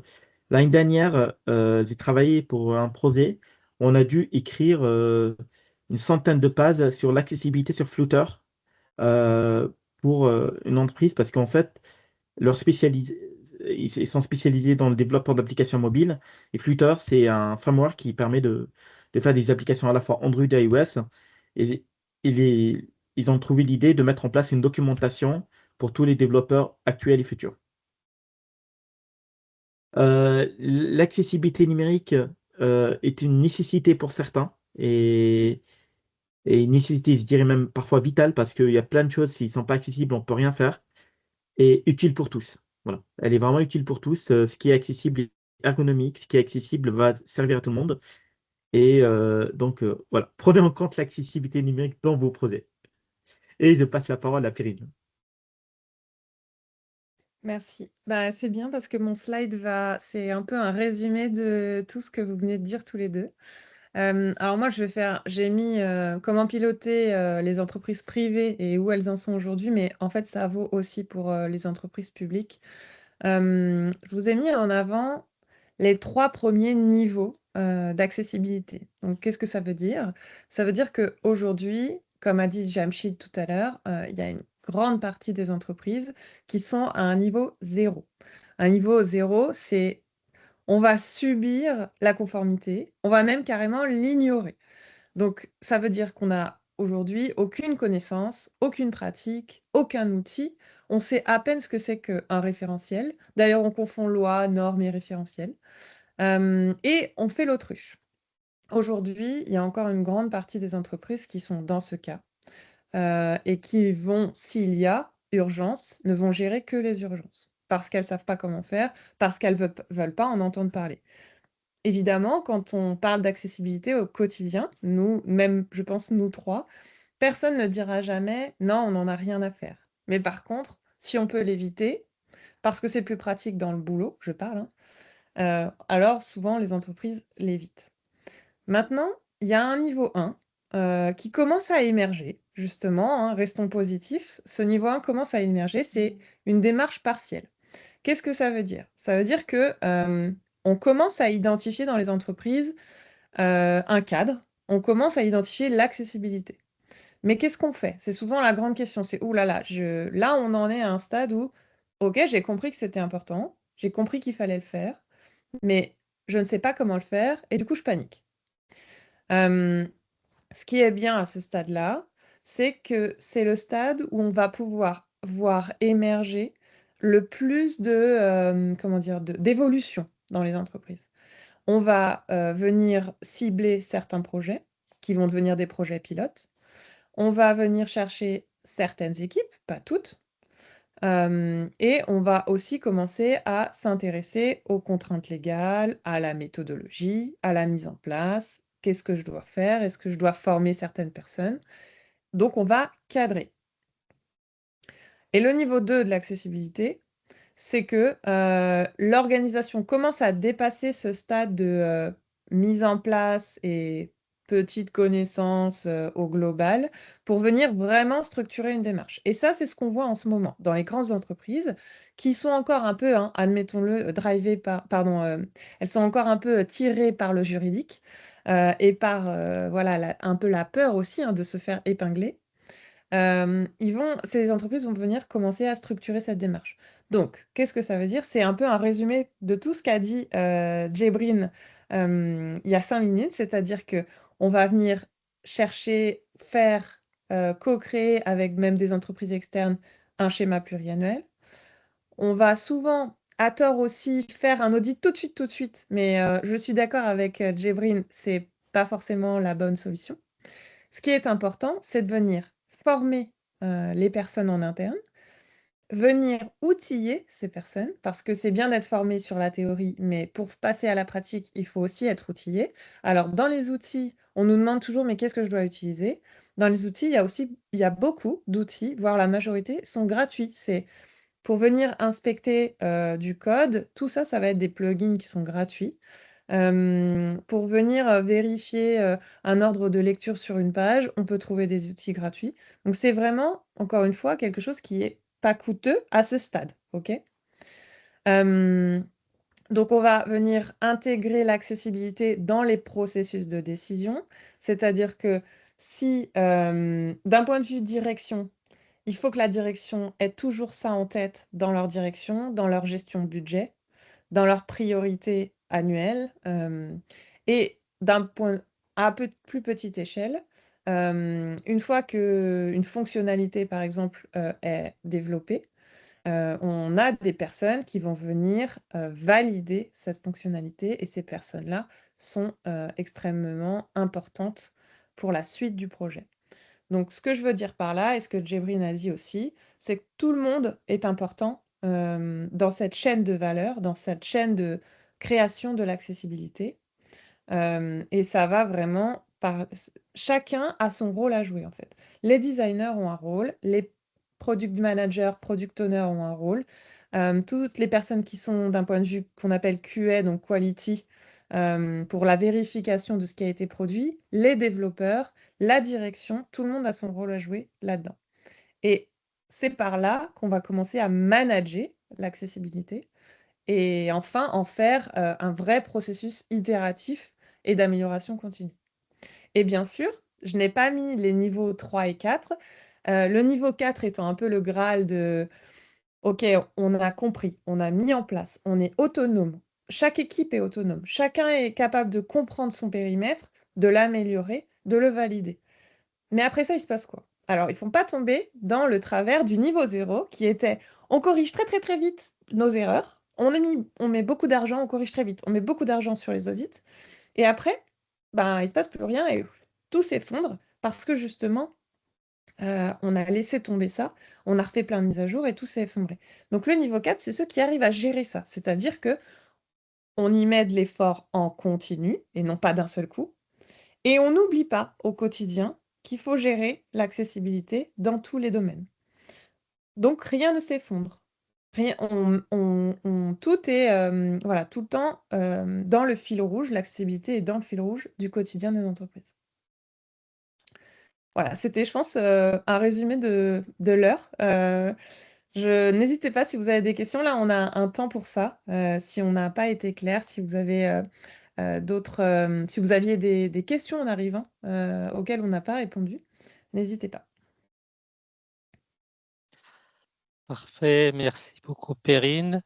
L'année dernière, j'ai travaillé pour un projet où on a dû écrire une centaine de pages sur l'accessibilité sur Flutter euh, pour une entreprise parce qu'en fait, ils sont spécialisés dans le développement d'applications mobiles. Et Flutter, c'est un framework qui permet de faire des applications à la fois Android et iOS. Et, ils ont trouvé l'idée de mettre en place une documentation pour tous les développeurs actuels et futurs. L'accessibilité numérique est une nécessité pour certains et une nécessité, je dirais même parfois vitale parce qu'il y a plein de choses, s'ils ne sont pas accessibles, on ne peut rien faire, et utile pour tous. Voilà. Elle est vraiment utile pour tous. Ce qui est accessible est ergonomique, ce qui est accessible va servir à tout le monde. Et donc, voilà, prenez en compte l'accessibilité numérique dans vos projets. Et je passe la parole à Perrine. Merci. Bah, c'est bien parce que mon slide c'est un peu un résumé de tout ce que vous venez de dire tous les deux. Alors moi, j'ai mis comment piloter les entreprises privées et où elles en sont aujourd'hui, mais en fait, ça vaut aussi pour les entreprises publiques. Je vous ai mis en avant les 3 premiers niveaux d'accessibilité. Donc, qu'est-ce que ça veut dire? Ça veut dire qu'aujourd'hui, comme a dit Jamshid tout à l'heure, il y a une grande partie des entreprises qui sont à un niveau 0. Un niveau 0, c'est on va subir la conformité, on va même carrément l'ignorer. Donc, ça veut dire qu'on n'a aujourd'hui aucune connaissance, aucune pratique, aucun outil. On sait à peine ce que c'est qu'un référentiel. D'ailleurs, on confond loi, norme et référentiel. Et on fait l'autruche. Aujourd'hui, il y a encore une grande partie des entreprises qui sont dans ce cas et qui vont, s'il y a urgence, ne vont gérer que les urgences parce qu'elles ne savent pas comment faire, parce qu'elles ne veulent pas en entendre parler. Évidemment, quand on parle d'accessibilité au quotidien, nous, même, je pense, nous 3, personne ne dira jamais: «Non, on n'en a rien à faire». Mais par contre, si on peut l'éviter, parce que c'est plus pratique dans le boulot, je parle, hein, alors souvent les entreprises l'évitent. Maintenant, il y a un niveau 1, qui commence à émerger justement, hein, restons positifs. Ce niveau 1 commence à émerger, c'est une démarche partielle. Qu'est-ce que ça veut dire? Ça veut dire que, on commence à identifier dans les entreprises, un cadre, on commence à identifier l'accessibilité. Mais qu'est-ce qu'on fait? C'est souvent la grande question, c'est: «Ouh là là, là, on en est à un stade où, OK, j'ai compris que c'était important, j'ai compris qu'il fallait le faire, mais je ne sais pas comment le faire et du coup, je panique. Ce qui est bien à ce stade-là, c'est que c'est le stade où on va pouvoir voir émerger le plus de, comment dire, d'évolution dans les entreprises. On va venir cibler certains projets qui vont devenir des projets pilotes. On va venir chercher certaines équipes, pas toutes, et on va aussi commencer à s'intéresser aux contraintes légales, à la méthodologie, à la mise en place. Qu'est-ce que je dois faire? Est-ce que je dois former certaines personnes? Donc on va cadrer. Et le niveau 2 de l'accessibilité, c'est que l'organisation commence à dépasser ce stade de mise en place et petite connaissance au global pour venir vraiment structurer une démarche. Et ça, c'est ce qu'on voit en ce moment dans les grandes entreprises qui sont encore un peu, hein, admettons-le, drivées par, pardon, elles sont encore un peu tirées par le juridique et par voilà, un peu la peur aussi hein, de se faire épingler. Ces entreprises vont venir commencer à structurer cette démarche. Donc, qu'est-ce que ça veut dire? C'est un peu un résumé de tout ce qu'a dit Djibrine il y a 5 minutes, c'est-à-dire que on va venir chercher, faire, co-créer avec même des entreprises externes un schéma pluriannuel. On va souvent, à tort aussi, faire un audit tout de suite, mais je suis d'accord avec Djibrine, c'est pas forcément la bonne solution. Ce qui est important, c'est de venir former les personnes en interne, venir outiller ces personnes, parce que c'est bien d'être formé sur la théorie, mais pour passer à la pratique, il faut aussi être outillé. Alors, dans les outils, on nous demande toujours, mais qu'est-ce que je dois utiliser? Dans les outils, il y a beaucoup d'outils, voire la majorité, sont gratuits. C'est pour venir inspecter du code, tout ça, ça va être des plugins qui sont gratuits. Pour venir vérifier un ordre de lecture sur une page, on peut trouver des outils gratuits. Donc c'est vraiment, encore une fois, quelque chose qui est pas coûteux à ce stade, OK? Donc on va venir intégrer l'accessibilité dans les processus de décision. C'est-à-dire que si, d'un point de vue direction, il faut que la direction ait toujours ça en tête dans leur direction, dans leur gestion de budget, dans leurs priorités annuelles, et d'un point à plus petite échelle, une fois qu'une fonctionnalité, par exemple, est développée, on a des personnes qui vont venir, valider cette fonctionnalité et ces personnes-là sont, extrêmement importantes pour la suite du projet. Donc ce que je veux dire par là et ce que Djibrine a dit aussi, c'est que tout le monde est important, dans cette chaîne de valeur, dans cette chaîne de création de l'accessibilité, et ça va vraiment par chacun a son rôle à jouer, en fait. Les designers ont un rôle, les product managers, product owners ont un rôle, toutes les personnes qui sont d'un point de vue qu'on appelle QA, donc quality, pour la vérification de ce qui a été produit, les développeurs, la direction, tout le monde a son rôle à jouer là-dedans. Et c'est par là qu'on va commencer à manager l'accessibilité et enfin en faire, un vrai processus itératif et d'amélioration continue. Et bien sûr, je n'ai pas mis les niveaux 3 et 4, le niveau 4 étant un peu le graal de: «OK, on a compris, on a mis en place, on est autonome». Chaque équipe est autonome, chacun est capable de comprendre son périmètre, de l'améliorer, de le valider. Mais après ça, il se passe quoi? Alors, il ne faut pas tomber dans le travers du niveau 0 qui était: on corrige très, très, très vite nos erreurs, on met beaucoup d'argent, on corrige très vite, on met beaucoup d'argent sur les audits et après, ben, il se passe plus rien et tout s'effondre parce que justement, on a laissé tomber ça, on a refait plein de mises à jour et tout s'est effondré. Donc le niveau 4, c'est ceux qui arrivent à gérer ça, c'est-à-dire qu'on y met de l'effort en continu et non pas d'un seul coup. Et on n'oublie pas au quotidien qu'il faut gérer l'accessibilité dans tous les domaines. Donc rien ne s'effondre. Rien tout est, voilà, tout le temps, dans le fil rouge, l'accessibilité est dans le fil rouge du quotidien des entreprises. Voilà, c'était, je pense, un résumé de l'heure. N'hésitez pas si vous avez des questions. Là, on a un temps pour ça, si on n'a pas été clair, si vous avez, si vous aviez des questions en arrivant, auxquelles on n'a pas répondu, n'hésitez pas. Parfait, merci beaucoup Perrine.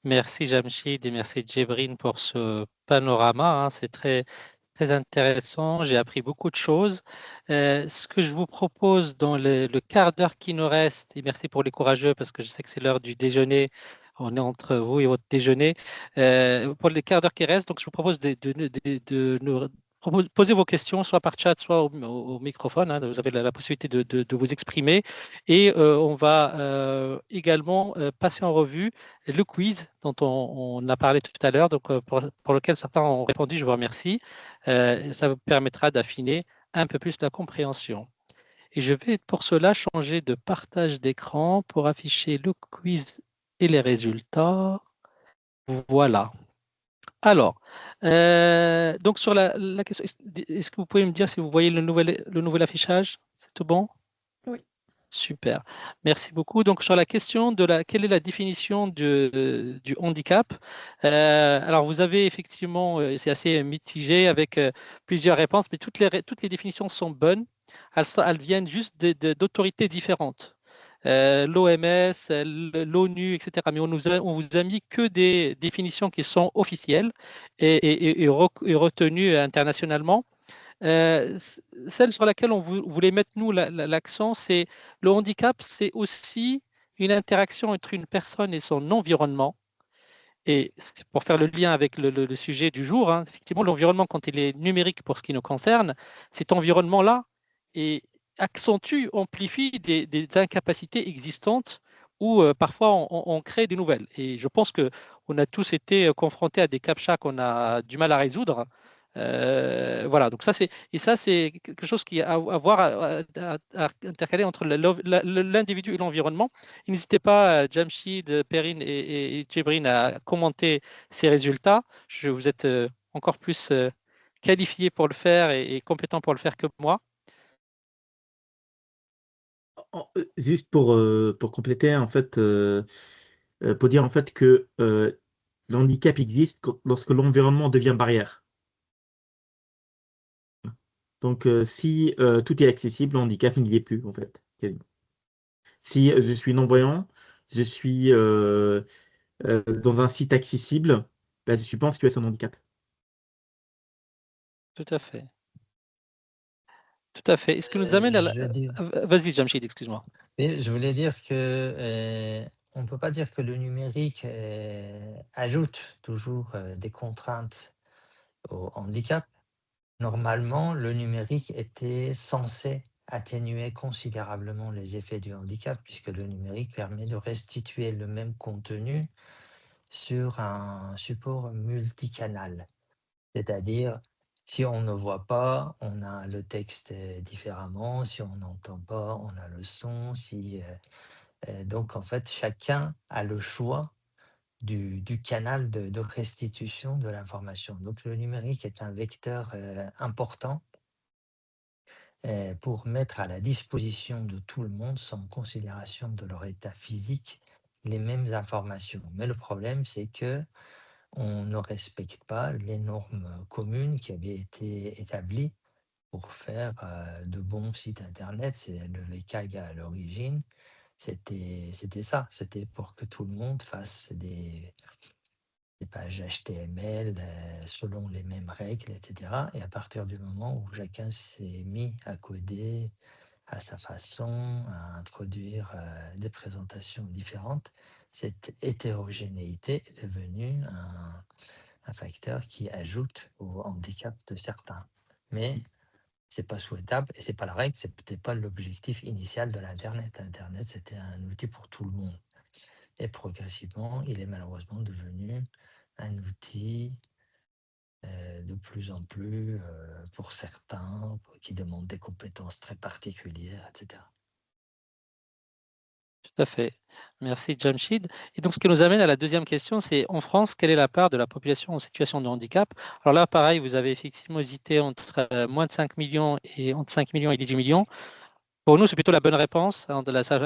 Merci Jamshid et merci Djibril pour ce panorama, hein. C'est très, très intéressant. J'ai appris beaucoup de choses. Ce que je vous propose dans le quart d'heure qui nous reste, et merci pour les courageux parce que je sais que c'est l'heure du déjeuner. On est entre vous et votre déjeuner. Pour les quarts d'heure qui restent, donc je vous propose de nous poser vos questions, soit par chat, soit au microphone, hein. Vous avez la possibilité de vous exprimer. Et on va également passer en revue le quiz dont on a parlé tout à l'heure, donc pour lequel certains ont répondu, je vous remercie. Ça vous permettra d'affiner un peu plus la compréhension. Et je vais pour cela changer de partage d'écran pour afficher le quiz et les résultats. Voilà. Alors, donc sur la question, est-ce que vous pouvez me dire si vous voyez le nouvel affichage? C'est tout bon? Oui. Super, merci beaucoup. Donc sur la question quelle est la définition du handicap? Alors vous avez effectivement, c'est assez mitigé avec plusieurs réponses, mais toutes les définitions sont bonnes. Elles viennent juste d'autorités différentes. L'OMS, l'ONU, etc. Mais on vous a mis que des définitions qui sont officielles et retenues internationalement. Celle sur laquelle on voulait mettre, nous, l'accent, c'est le handicap, c'est aussi une interaction entre une personne et son environnement. Et pour faire le lien avec le sujet du jour, hein, effectivement, l'environnement, quand il est numérique pour ce qui nous concerne, cet environnement-là accentue, amplifie des incapacités existantes ou parfois on crée des nouvelles. Et je pense qu'on a tous été confrontés à des CAPTCHA qu'on a du mal à résoudre. Voilà, donc ça c'est quelque chose qui a à voir à intercaler entre l'individu et l'environnement. N'hésitez pas, Jamshid, Perrine et Djibril, à commenter ces résultats. Vous êtes encore plus qualifiés pour le faire et compétents pour le faire que moi. Juste pour compléter, en fait, pour dire en fait que le handicap existe lorsque l'environnement devient barrière. Donc, si tout est accessible, le handicap n'y est plus, en fait. Si je suis non-voyant, je suis dans un site accessible, ben, je suis pas en situation de handicap. Tout à fait. Tout à fait. Et ce que nous amène à la... Je dis, Vas-y, Jamshid, excuse-moi. oui, je voulais dire que on ne peut pas dire que le numérique ajoute toujours des contraintes au handicap. Normalement, le numérique était censé atténuer considérablement les effets du handicap, puisque le numérique permet de restituer le même contenu sur un support multicanal. C'est-à-dire, si on ne voit pas, on a le texte différemment, si on n'entend pas, on a le son. Donc, en fait, chacun a le choix du canal de restitution de l'information. Donc, le numérique est un vecteur important pour mettre à la disposition de tout le monde, sans considération de leur état physique, les mêmes informations. Mais le problème, c'est que on ne respecte pas les normes communes qui avaient été établies pour faire de bons sites internet. C'est le VKG à l'origine. C'était ça, c'était pour que tout le monde fasse des pages HTML selon les mêmes règles, etc. Et à partir du moment où chacun s'est mis à coder à sa façon, à introduire des présentations différentes, cette hétérogénéité est devenue un facteur qui ajoute au handicap de certains. Mais c'est pas souhaitable et c'est pas la règle, c'est peut-être pas l'objectif initial de l'Internet. Internet, c'était un outil pour tout le monde. Et progressivement, il est malheureusement devenu un outil de plus en plus pour certains qui demandent des compétences très particulières, etc. Tout à fait. Merci, Jamshid. Et donc, ce qui nous amène à la deuxième question, c'est en France, quelle est la part de la population en situation de handicap? Alors là, pareil, vous avez effectivement hésité entre moins de 5 millions et entre 5 millions et 18 millions. Pour nous, c'est plutôt la bonne réponse, hein.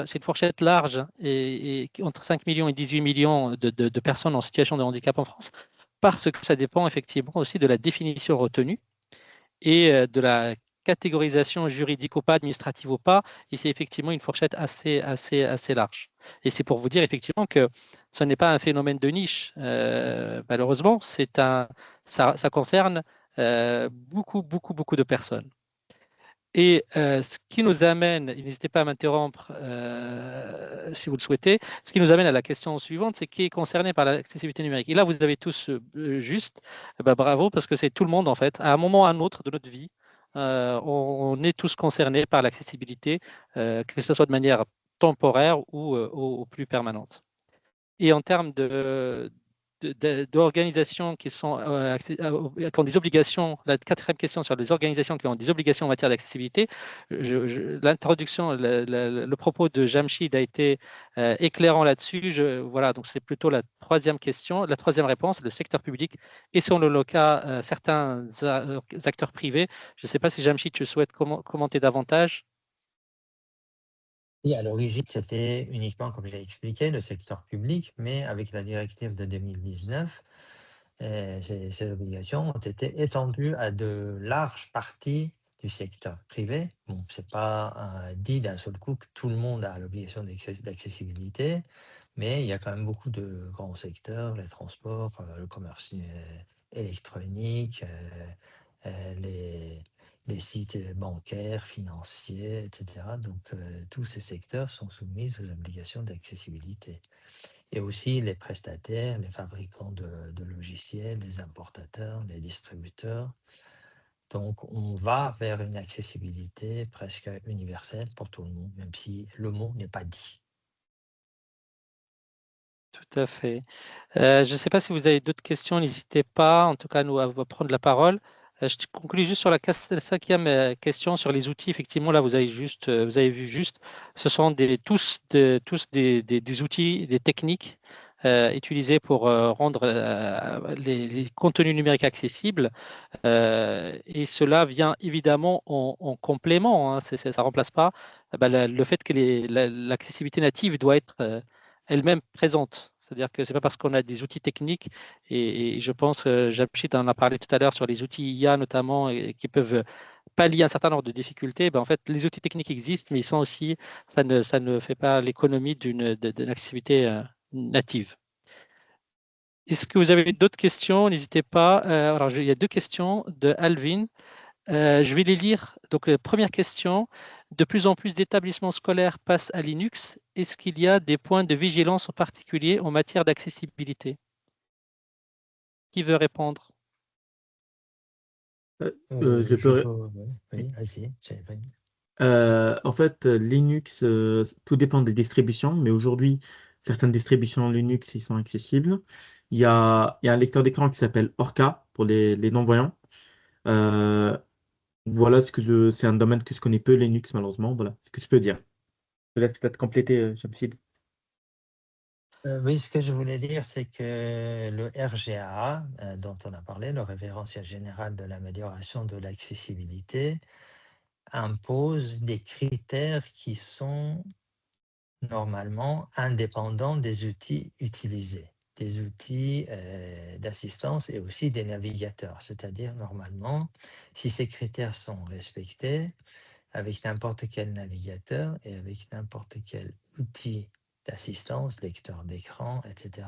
C'est une fourchette large et entre 5 millions et 18 millions de personnes en situation de handicap en France, parce que ça dépend effectivement aussi de la définition retenue et de la catégorisation juridique ou pas, administrative ou pas. Et c'est effectivement une fourchette assez large. Et c'est pour vous dire effectivement que ce n'est pas un phénomène de niche, malheureusement, ça concerne beaucoup de personnes. Et ce qui nous amène, et n'hésitez pas à m'interrompre si vous le souhaitez, ce qui nous amène à la question suivante, c'est qui est concerné par l'accessibilité numérique. Et là, vous avez tous juste, bravo, parce que c'est tout le monde en fait, à un moment ou à un autre de notre vie, on est tous concernés par l'accessibilité, que ce soit de manière temporaire ou plus permanente. Et en termes d'organisations qui ont des obligations, la quatrième question sur les organisations qui ont des obligations en matière d'accessibilité, l'introduction, le propos de Jamshid a été éclairant là-dessus. Voilà, donc c'est plutôt la troisième question, la troisième réponse, le secteur public et sur le cas certains acteurs privés. Je ne sais pas si Jamshid, tu souhaites commenter davantage. Et à l'origine, c'était uniquement, comme j'ai expliqué, le secteur public, mais avec la directive de 2019, ces obligations ont été étendues à de larges parties du secteur privé. Bon, ce n'est pas dit d'un seul coup que tout le monde a l'obligation d'accessibilité, mais il y a quand même beaucoup de grands secteurs, les transports, le commerce électronique, les sites bancaires, financiers, etc. Donc, tous ces secteurs sont soumis aux obligations d'accessibilité. Et aussi les prestataires, les fabricants de logiciels, les importateurs, les distributeurs. Donc, on va vers une accessibilité presque universelle pour tout le monde, même si le mot n'est pas dit. Tout à fait. Je ne sais pas si vous avez d'autres questions, n'hésitez pas, en tout cas, nous, à prendre la parole. Je conclue juste sur la cinquième question sur les outils. Effectivement, là, vous avez vu juste, ce sont tous des outils, des techniques utilisées pour rendre les contenus numériques accessibles. Et cela vient évidemment en complément, hein, ça ne remplace pas le fait que l'accessibilité native doit être elle-même présente. C'est-à-dire que ce n'est pas parce qu'on a des outils techniques, et je pense, Jamshid en a parlé tout à l'heure sur les outils IA notamment, qui peuvent pallier un certain nombre de difficultés. En fait, les outils techniques existent, mais ils sont aussi, ça ne fait pas l'économie d'une accessibilité native. Est-ce que vous avez d'autres questions? N'hésitez pas. Alors, il y a deux questions de Alvin. Je vais les lire. Donc, première question. De plus en plus d'établissements scolaires passent à Linux. Est-ce qu'il y a des points de vigilance en particulier en matière d'accessibilité? Qui veut répondre? Je peux. Oui, vas-y. En fait, Linux, tout dépend des distributions, mais aujourd'hui, certaines distributions Linux, ils sont accessibles. Il y a un lecteur d'écran qui s'appelle Orca pour les non-voyants. Euh, voilà c'est un domaine que je connais peu, Linux, malheureusement. Voilà ce que je peux dire. Je te laisse peut-être compléter, Shamsid. Oui, ce que je voulais dire, c'est que le RGAA, dont on a parlé, le référentiel général de l'amélioration de l'accessibilité, impose des critères qui sont normalement indépendants des outils utilisés, des outils d'assistance et aussi des navigateurs. C'est-à-dire, normalement, si ces critères sont respectés, avec n'importe quel navigateur et avec n'importe quel outil d'assistance, lecteur d'écran, etc.,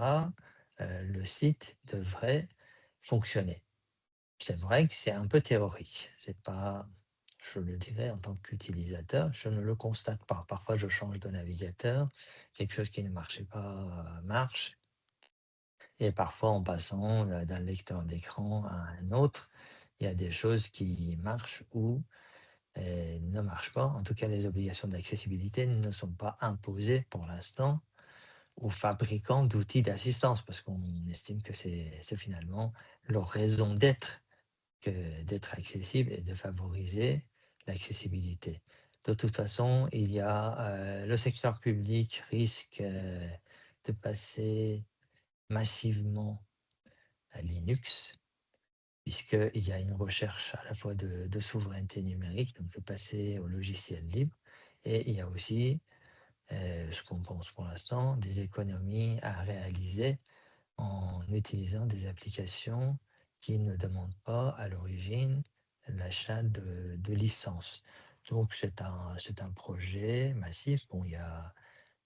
le site devrait fonctionner. C'est vrai que c'est un peu théorique. C'est pas, je le dirais en tant qu'utilisateur, je ne le constate pas. Parfois, je change de navigateur, quelque chose qui ne marchait pas marche. Et parfois, en passant d'un lecteur d'écran à un autre, il y a des choses qui marchent ou ne marchent pas. En tout cas, les obligations d'accessibilité ne sont pas imposées pour l'instant aux fabricants d'outils d'assistance parce qu'on estime que c'est finalement leur raison d'être que d'être accessible et de favoriser l'accessibilité. De toute façon, il y a le secteur public risque de passer massivement à Linux, puisqu'il y a une recherche à la fois de souveraineté numérique, donc de passer au logiciel libre, et il y a aussi, ce qu'on pense pour l'instant, des économies à réaliser en utilisant des applications qui ne demandent pas à l'origine l'achat de licences. Donc c'est un projet massif. Bon, il y a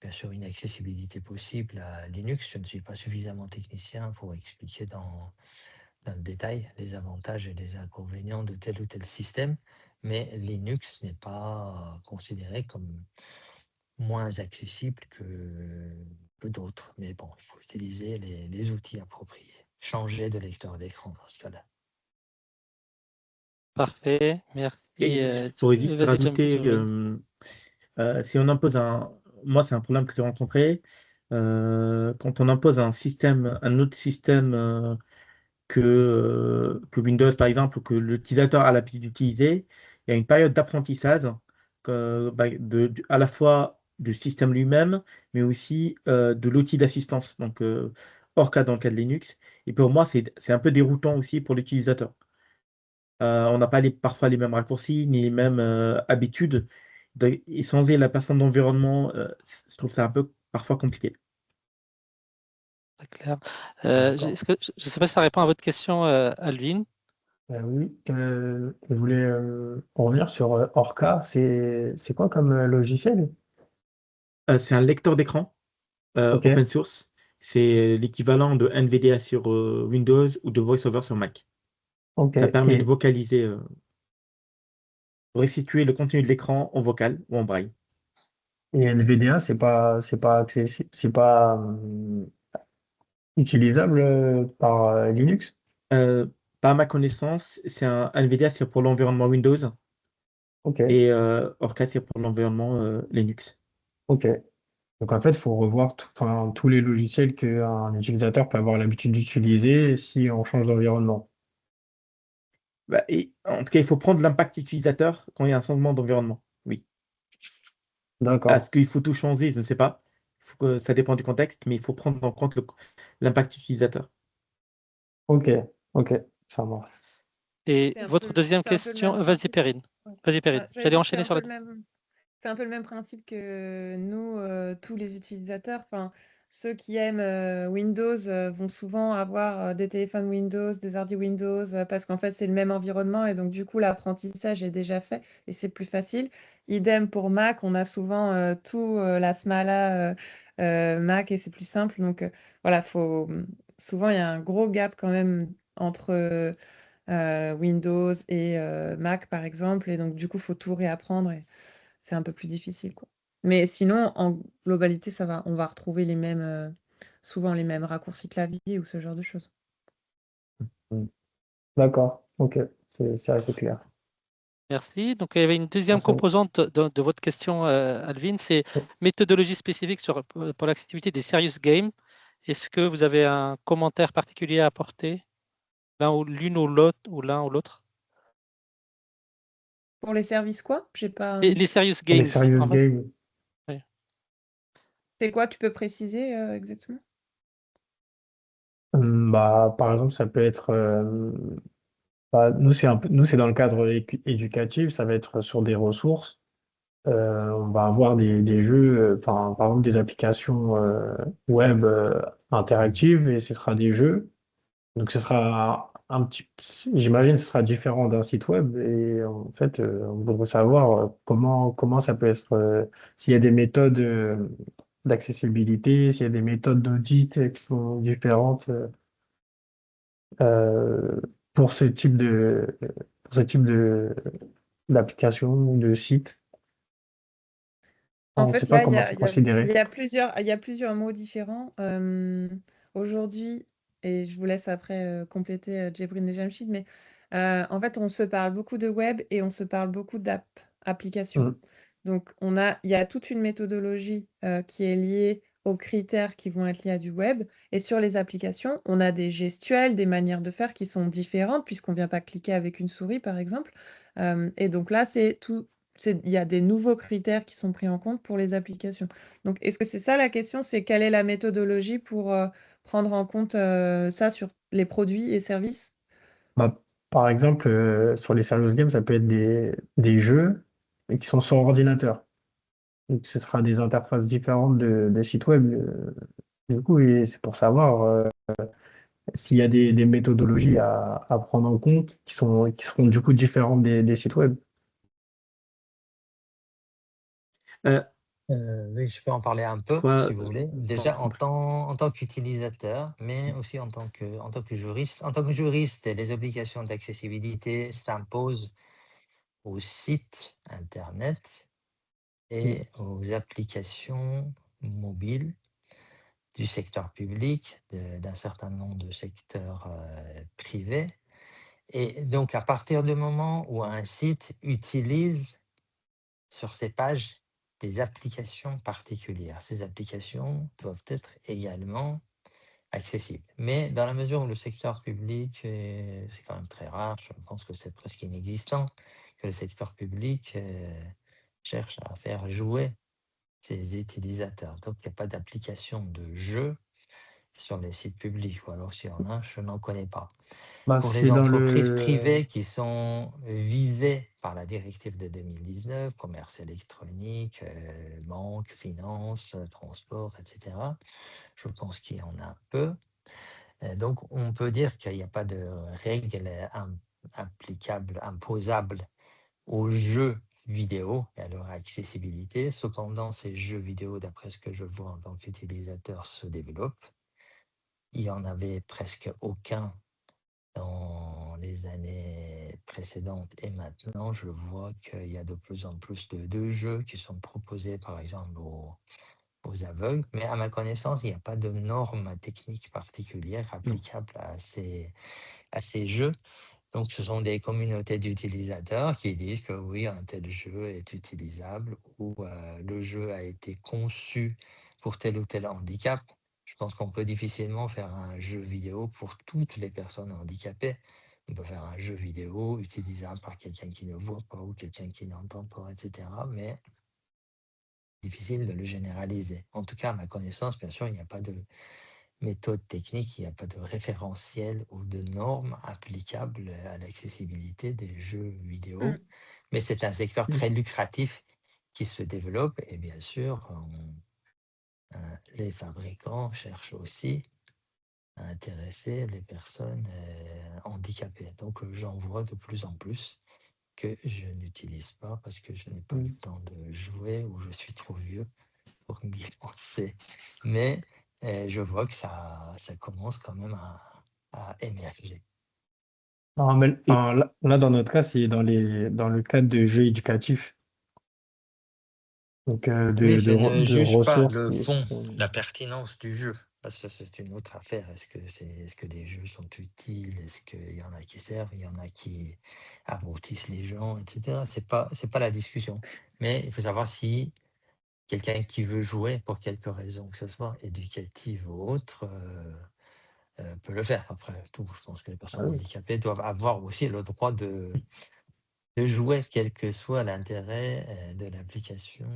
bien sûr une accessibilité possible à Linux. Je ne suis pas suffisamment technicien pour expliquer dans le détail les avantages et les inconvénients de tel ou tel système, mais Linux n'est pas considéré comme moins accessible que d'autres. Mais bon, il faut utiliser les outils appropriés. Changer de lecteur d'écran dans ce cas-là. Parfait, merci. Et je pourrais juste Vas-y, rajouter, Jérôme. si on impose moi, c'est un problème que j'ai rencontré. Quand on impose un autre système que Windows, par exemple, ou que l'utilisateur a l'habitude d'utiliser, il y a une période d'apprentissage à la fois du système lui-même, mais aussi de l'outil d'assistance, donc hors cas dans le cas de Linux. Et pour moi, c'est un peu déroutant aussi pour l'utilisateur. On n'a pas parfois les mêmes raccourcis, ni les mêmes habitudes. Et changer la personne d'environnement, je trouve ça un peu parfois compliqué. Très clair. D'accord. Je ne sais pas si ça répond à votre question, Alvin. Oui, je voulais revenir sur Orca. C'est quoi comme logiciel? C'est un lecteur d'écran Ok, open source. C'est l'équivalent de NVDA sur Windows ou de VoiceOver sur Mac. ok. Ça permet de vocaliser, restituer le contenu de l'écran en vocal ou en braille. Et NVDA, c'est pas accessible, c'est pas utilisable par Linux. Euh, Par ma connaissance, c'est un NVDA c'est pour l'environnement Windows Ok, et Orca c'est pour l'environnement Linux. ok. Donc en fait, il faut revoir enfin, tous les logiciels qu'un utilisateur peut avoir l'habitude d'utiliser si on change d'environnement. Et, en tout cas, il faut prendre l'impact utilisateur quand il y a un changement d'environnement. Oui. Est-ce D'accord. qu'il faut tout changer? Je ne sais pas. Ça dépend du contexte, mais il faut prendre en compte l'impact utilisateur. Ok, ok, ça marche. Et C'est un votre peu, deuxième c'est un peu le question, même vas-y, principe. Perrine. Ouais. Vas-y, Perrine. J'allais J'allais dire que c'est enchaîner un sur peu la. le même. C'est un peu le même principe que nous, tous les utilisateurs. Enfin, ceux qui aiment Windows vont souvent avoir des téléphones Windows, des ordi Windows, parce qu'en fait, c'est le même environnement et donc du coup, l'apprentissage est déjà fait et c'est plus facile. Idem pour Mac, on a souvent tout la Smala Mac et c'est plus simple. Donc voilà, souvent, il y a un gros gap quand même entre Windows et Mac, par exemple, et donc du coup, il faut tout réapprendre. Et c'est un peu plus difficile, quoi. Mais sinon, en globalité, ça va. On va retrouver les mêmes, souvent les mêmes raccourcis clavier ou ce genre de choses. Mm. D'accord, ok, c'est assez clair. Merci. Donc, il y avait une deuxième Merci. composante de votre question, Alvin, c'est méthodologie spécifique pour l'activité des serious games. Est-ce que vous avez un commentaire particulier à apporter, l'une ou l'autre, ou l'un ou l'autre? Pour les services, quoi? J'ai pas. Les serious Pour les games. serious games, C'est quoi? Tu peux préciser exactement? bah, par exemple, ça peut être. Nous, nous, c'est dans le cadre éducatif, ça va être sur des ressources. On va avoir des jeux, enfin, par exemple, des applications web interactives et ce sera des jeux. Donc, ce sera j'imagine, ce sera différent d'un site web. Et en fait, on voudrait savoir comment ça peut être, s'il y a des méthodes d'accessibilité, s'il y a des méthodes d'audit qui sont différentes euh, pour ce type d'application ou de site. En On ne sait fait, pas là, comment c'est considéré. il y a plusieurs mots différents. Aujourd'hui, et je vous laisse après compléter Djibril et Jamchid, mais en fait, on se parle beaucoup de web et on se parle beaucoup d'applications. Mm. Donc, il y a toute une méthodologie qui est liée aux critères qui vont être liés à du web. Et sur les applications, on a des gestuels, des manières de faire qui sont différentes, puisqu'on ne vient pas cliquer avec une souris, par exemple. Et donc là, il y a des nouveaux critères qui sont pris en compte pour les applications. Donc, est-ce que c'est ça la question? C'est quelle est la méthodologie pour prendre en compte ça sur les produits et services? Bah, par exemple, sur les serious games, ça peut être des jeux mais qui sont sur ordinateur. Donc, ce sera des interfaces différentes des sites web. Du coup, et c'est pour savoir s'il y a des méthodologies à prendre en compte qui seront du coup différentes des sites web. Euh, Oui, je peux en parler un peu, Quoi, si vous voulez. Déjà, en tant qu'utilisateur, mais aussi en tant que juriste. En tant que juriste, les obligations d'accessibilité s'imposent aux sites Internet et aux applications mobiles du secteur public, d'un certain nombre de secteurs privés. Et donc, à partir du moment où un site utilise sur ses pages des applications particulières, ces applications doivent être également accessibles. Mais dans la mesure où le secteur public, c'est quand même très rare, je pense que c'est presque inexistant, que le secteur public cherche à faire jouer ses utilisateurs. Donc, il n'y a pas d'application de jeu sur les sites publics, ou alors s'il y en a, je n'en connais pas. Bah, Pour les c'est dans entreprises le... privées qui sont visées par la directive de 2019, commerce électronique, banque, finance, transport, etc., je pense qu'il y en a peu. Donc, on peut dire qu'il n'y a pas de règles applicables, imposables aux jeux vidéo et à leur accessibilité. Cependant, ces jeux vidéo, d'après ce que je vois en tant qu'utilisateur, se développent. Il n'y en avait presque aucun dans les années précédentes et maintenant, je vois qu'il y a de plus en plus de jeux qui sont proposés, par exemple, aux aveugles. Mais à ma connaissance, il n'y a pas de normes techniques particulières applicables à ces jeux. Donc, ce sont des communautés d'utilisateurs qui disent que oui, un tel jeu est utilisable ou le jeu a été conçu pour tel ou tel handicap. Je pense qu'on peut difficilement faire un jeu vidéo pour toutes les personnes handicapées. On peut faire un jeu vidéo utilisable par quelqu'un qui ne voit pas ou quelqu'un qui n'entend pas, etc. Mais difficile de le généraliser. En tout cas, à ma connaissance, bien sûr, il n'y a pas de méthode technique, il n'y a pas de référentiel ou de normes applicables à l'accessibilité des jeux vidéo. Mm. Mais c'est un secteur très lucratif qui se développe et bien sûr, les fabricants cherchent aussi à intéresser les personnes handicapées. Donc, j'en vois de plus en plus que je n'utilise pas parce que je n'ai pas le temps de jouer ou je suis trop vieux pour m'y lancer. Mais je vois que ça commence quand même à émerger. Non, mais, Et enfin, là, dans notre cas, c'est dans le cadre de jeux éducatifs, donc Oui, je ne de juge pas ressources le qui fond, sont... la pertinence du jeu. Parce que c'est une autre affaire. Est-ce que les jeux sont utiles? Est-ce qu'il y en a qui servent? Il y en a qui abrutissent les gens, etc. C'est pas la discussion. Mais il faut savoir si quelqu'un qui veut jouer pour quelque raison que ce soit, éducative ou autre, peut le faire. Après tout, je pense que les Ah personnes oui. handicapées doivent avoir aussi le droit de jouer, quel que soit l'intérêt de l'application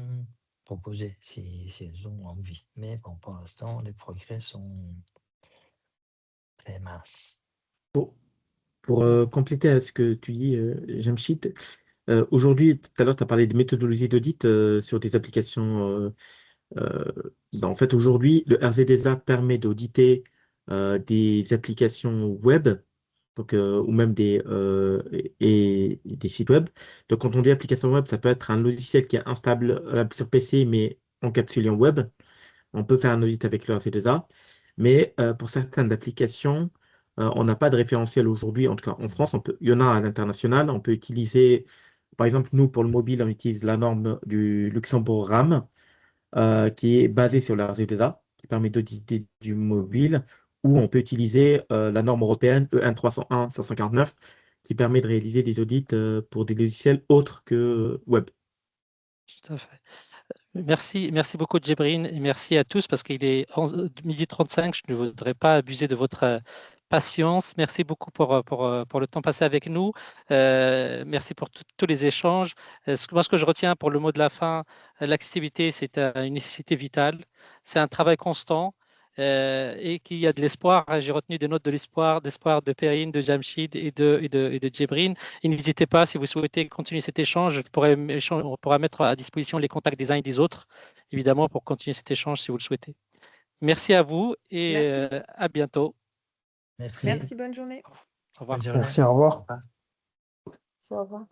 proposée, si elles ont envie. Mais bon, pour l'instant, les progrès sont très minces. pour, pour, compléter ce que tu dis, Jamshid, aujourd'hui, tout à l'heure, tu as parlé de méthodologie d'audit sur des applications. En fait, aujourd'hui, le RZDSA permet d'auditer des applications web, donc, ou même et des sites web. Donc, quand on dit application web, ça peut être un logiciel qui est instable sur PC, mais encapsulé en web. On peut faire un audit avec le RC2A, mais pour certaines applications, on n'a pas de référentiel aujourd'hui. En tout cas, en France, il y en a à l'international. On peut utiliser, par exemple, nous, pour le mobile, on utilise la norme du Luxembourg RAM, qui est basée sur le RC2A, qui permet d'auditer du mobile, ou on peut utiliser la norme européenne EN 301-549, qui permet de réaliser des audits pour des logiciels autres que web. Tout à fait. Merci beaucoup, Djibrine, et merci à tous parce qu'il est 12h35. Je ne voudrais pas abuser de votre patience. Merci beaucoup pour le temps passé avec nous. Merci pour tous les échanges. Moi, ce que je retiens pour le mot de la fin, l'accessibilité, c'est une nécessité vitale. C'est un travail constant. Et qu'il y a de l'espoir. J'ai retenu des notes de d'espoir de Perrine, de Jamshid et de Djibrine. Et n'hésitez pas, si vous souhaitez continuer cet échange, on pourra mettre à disposition les contacts des uns et des autres, évidemment, pour continuer cet échange si vous le souhaitez. Merci à vous et Merci. à bientôt. Merci. Merci, bonne journée. Au revoir. Bonne journée. Merci, au revoir. Au revoir. Au revoir.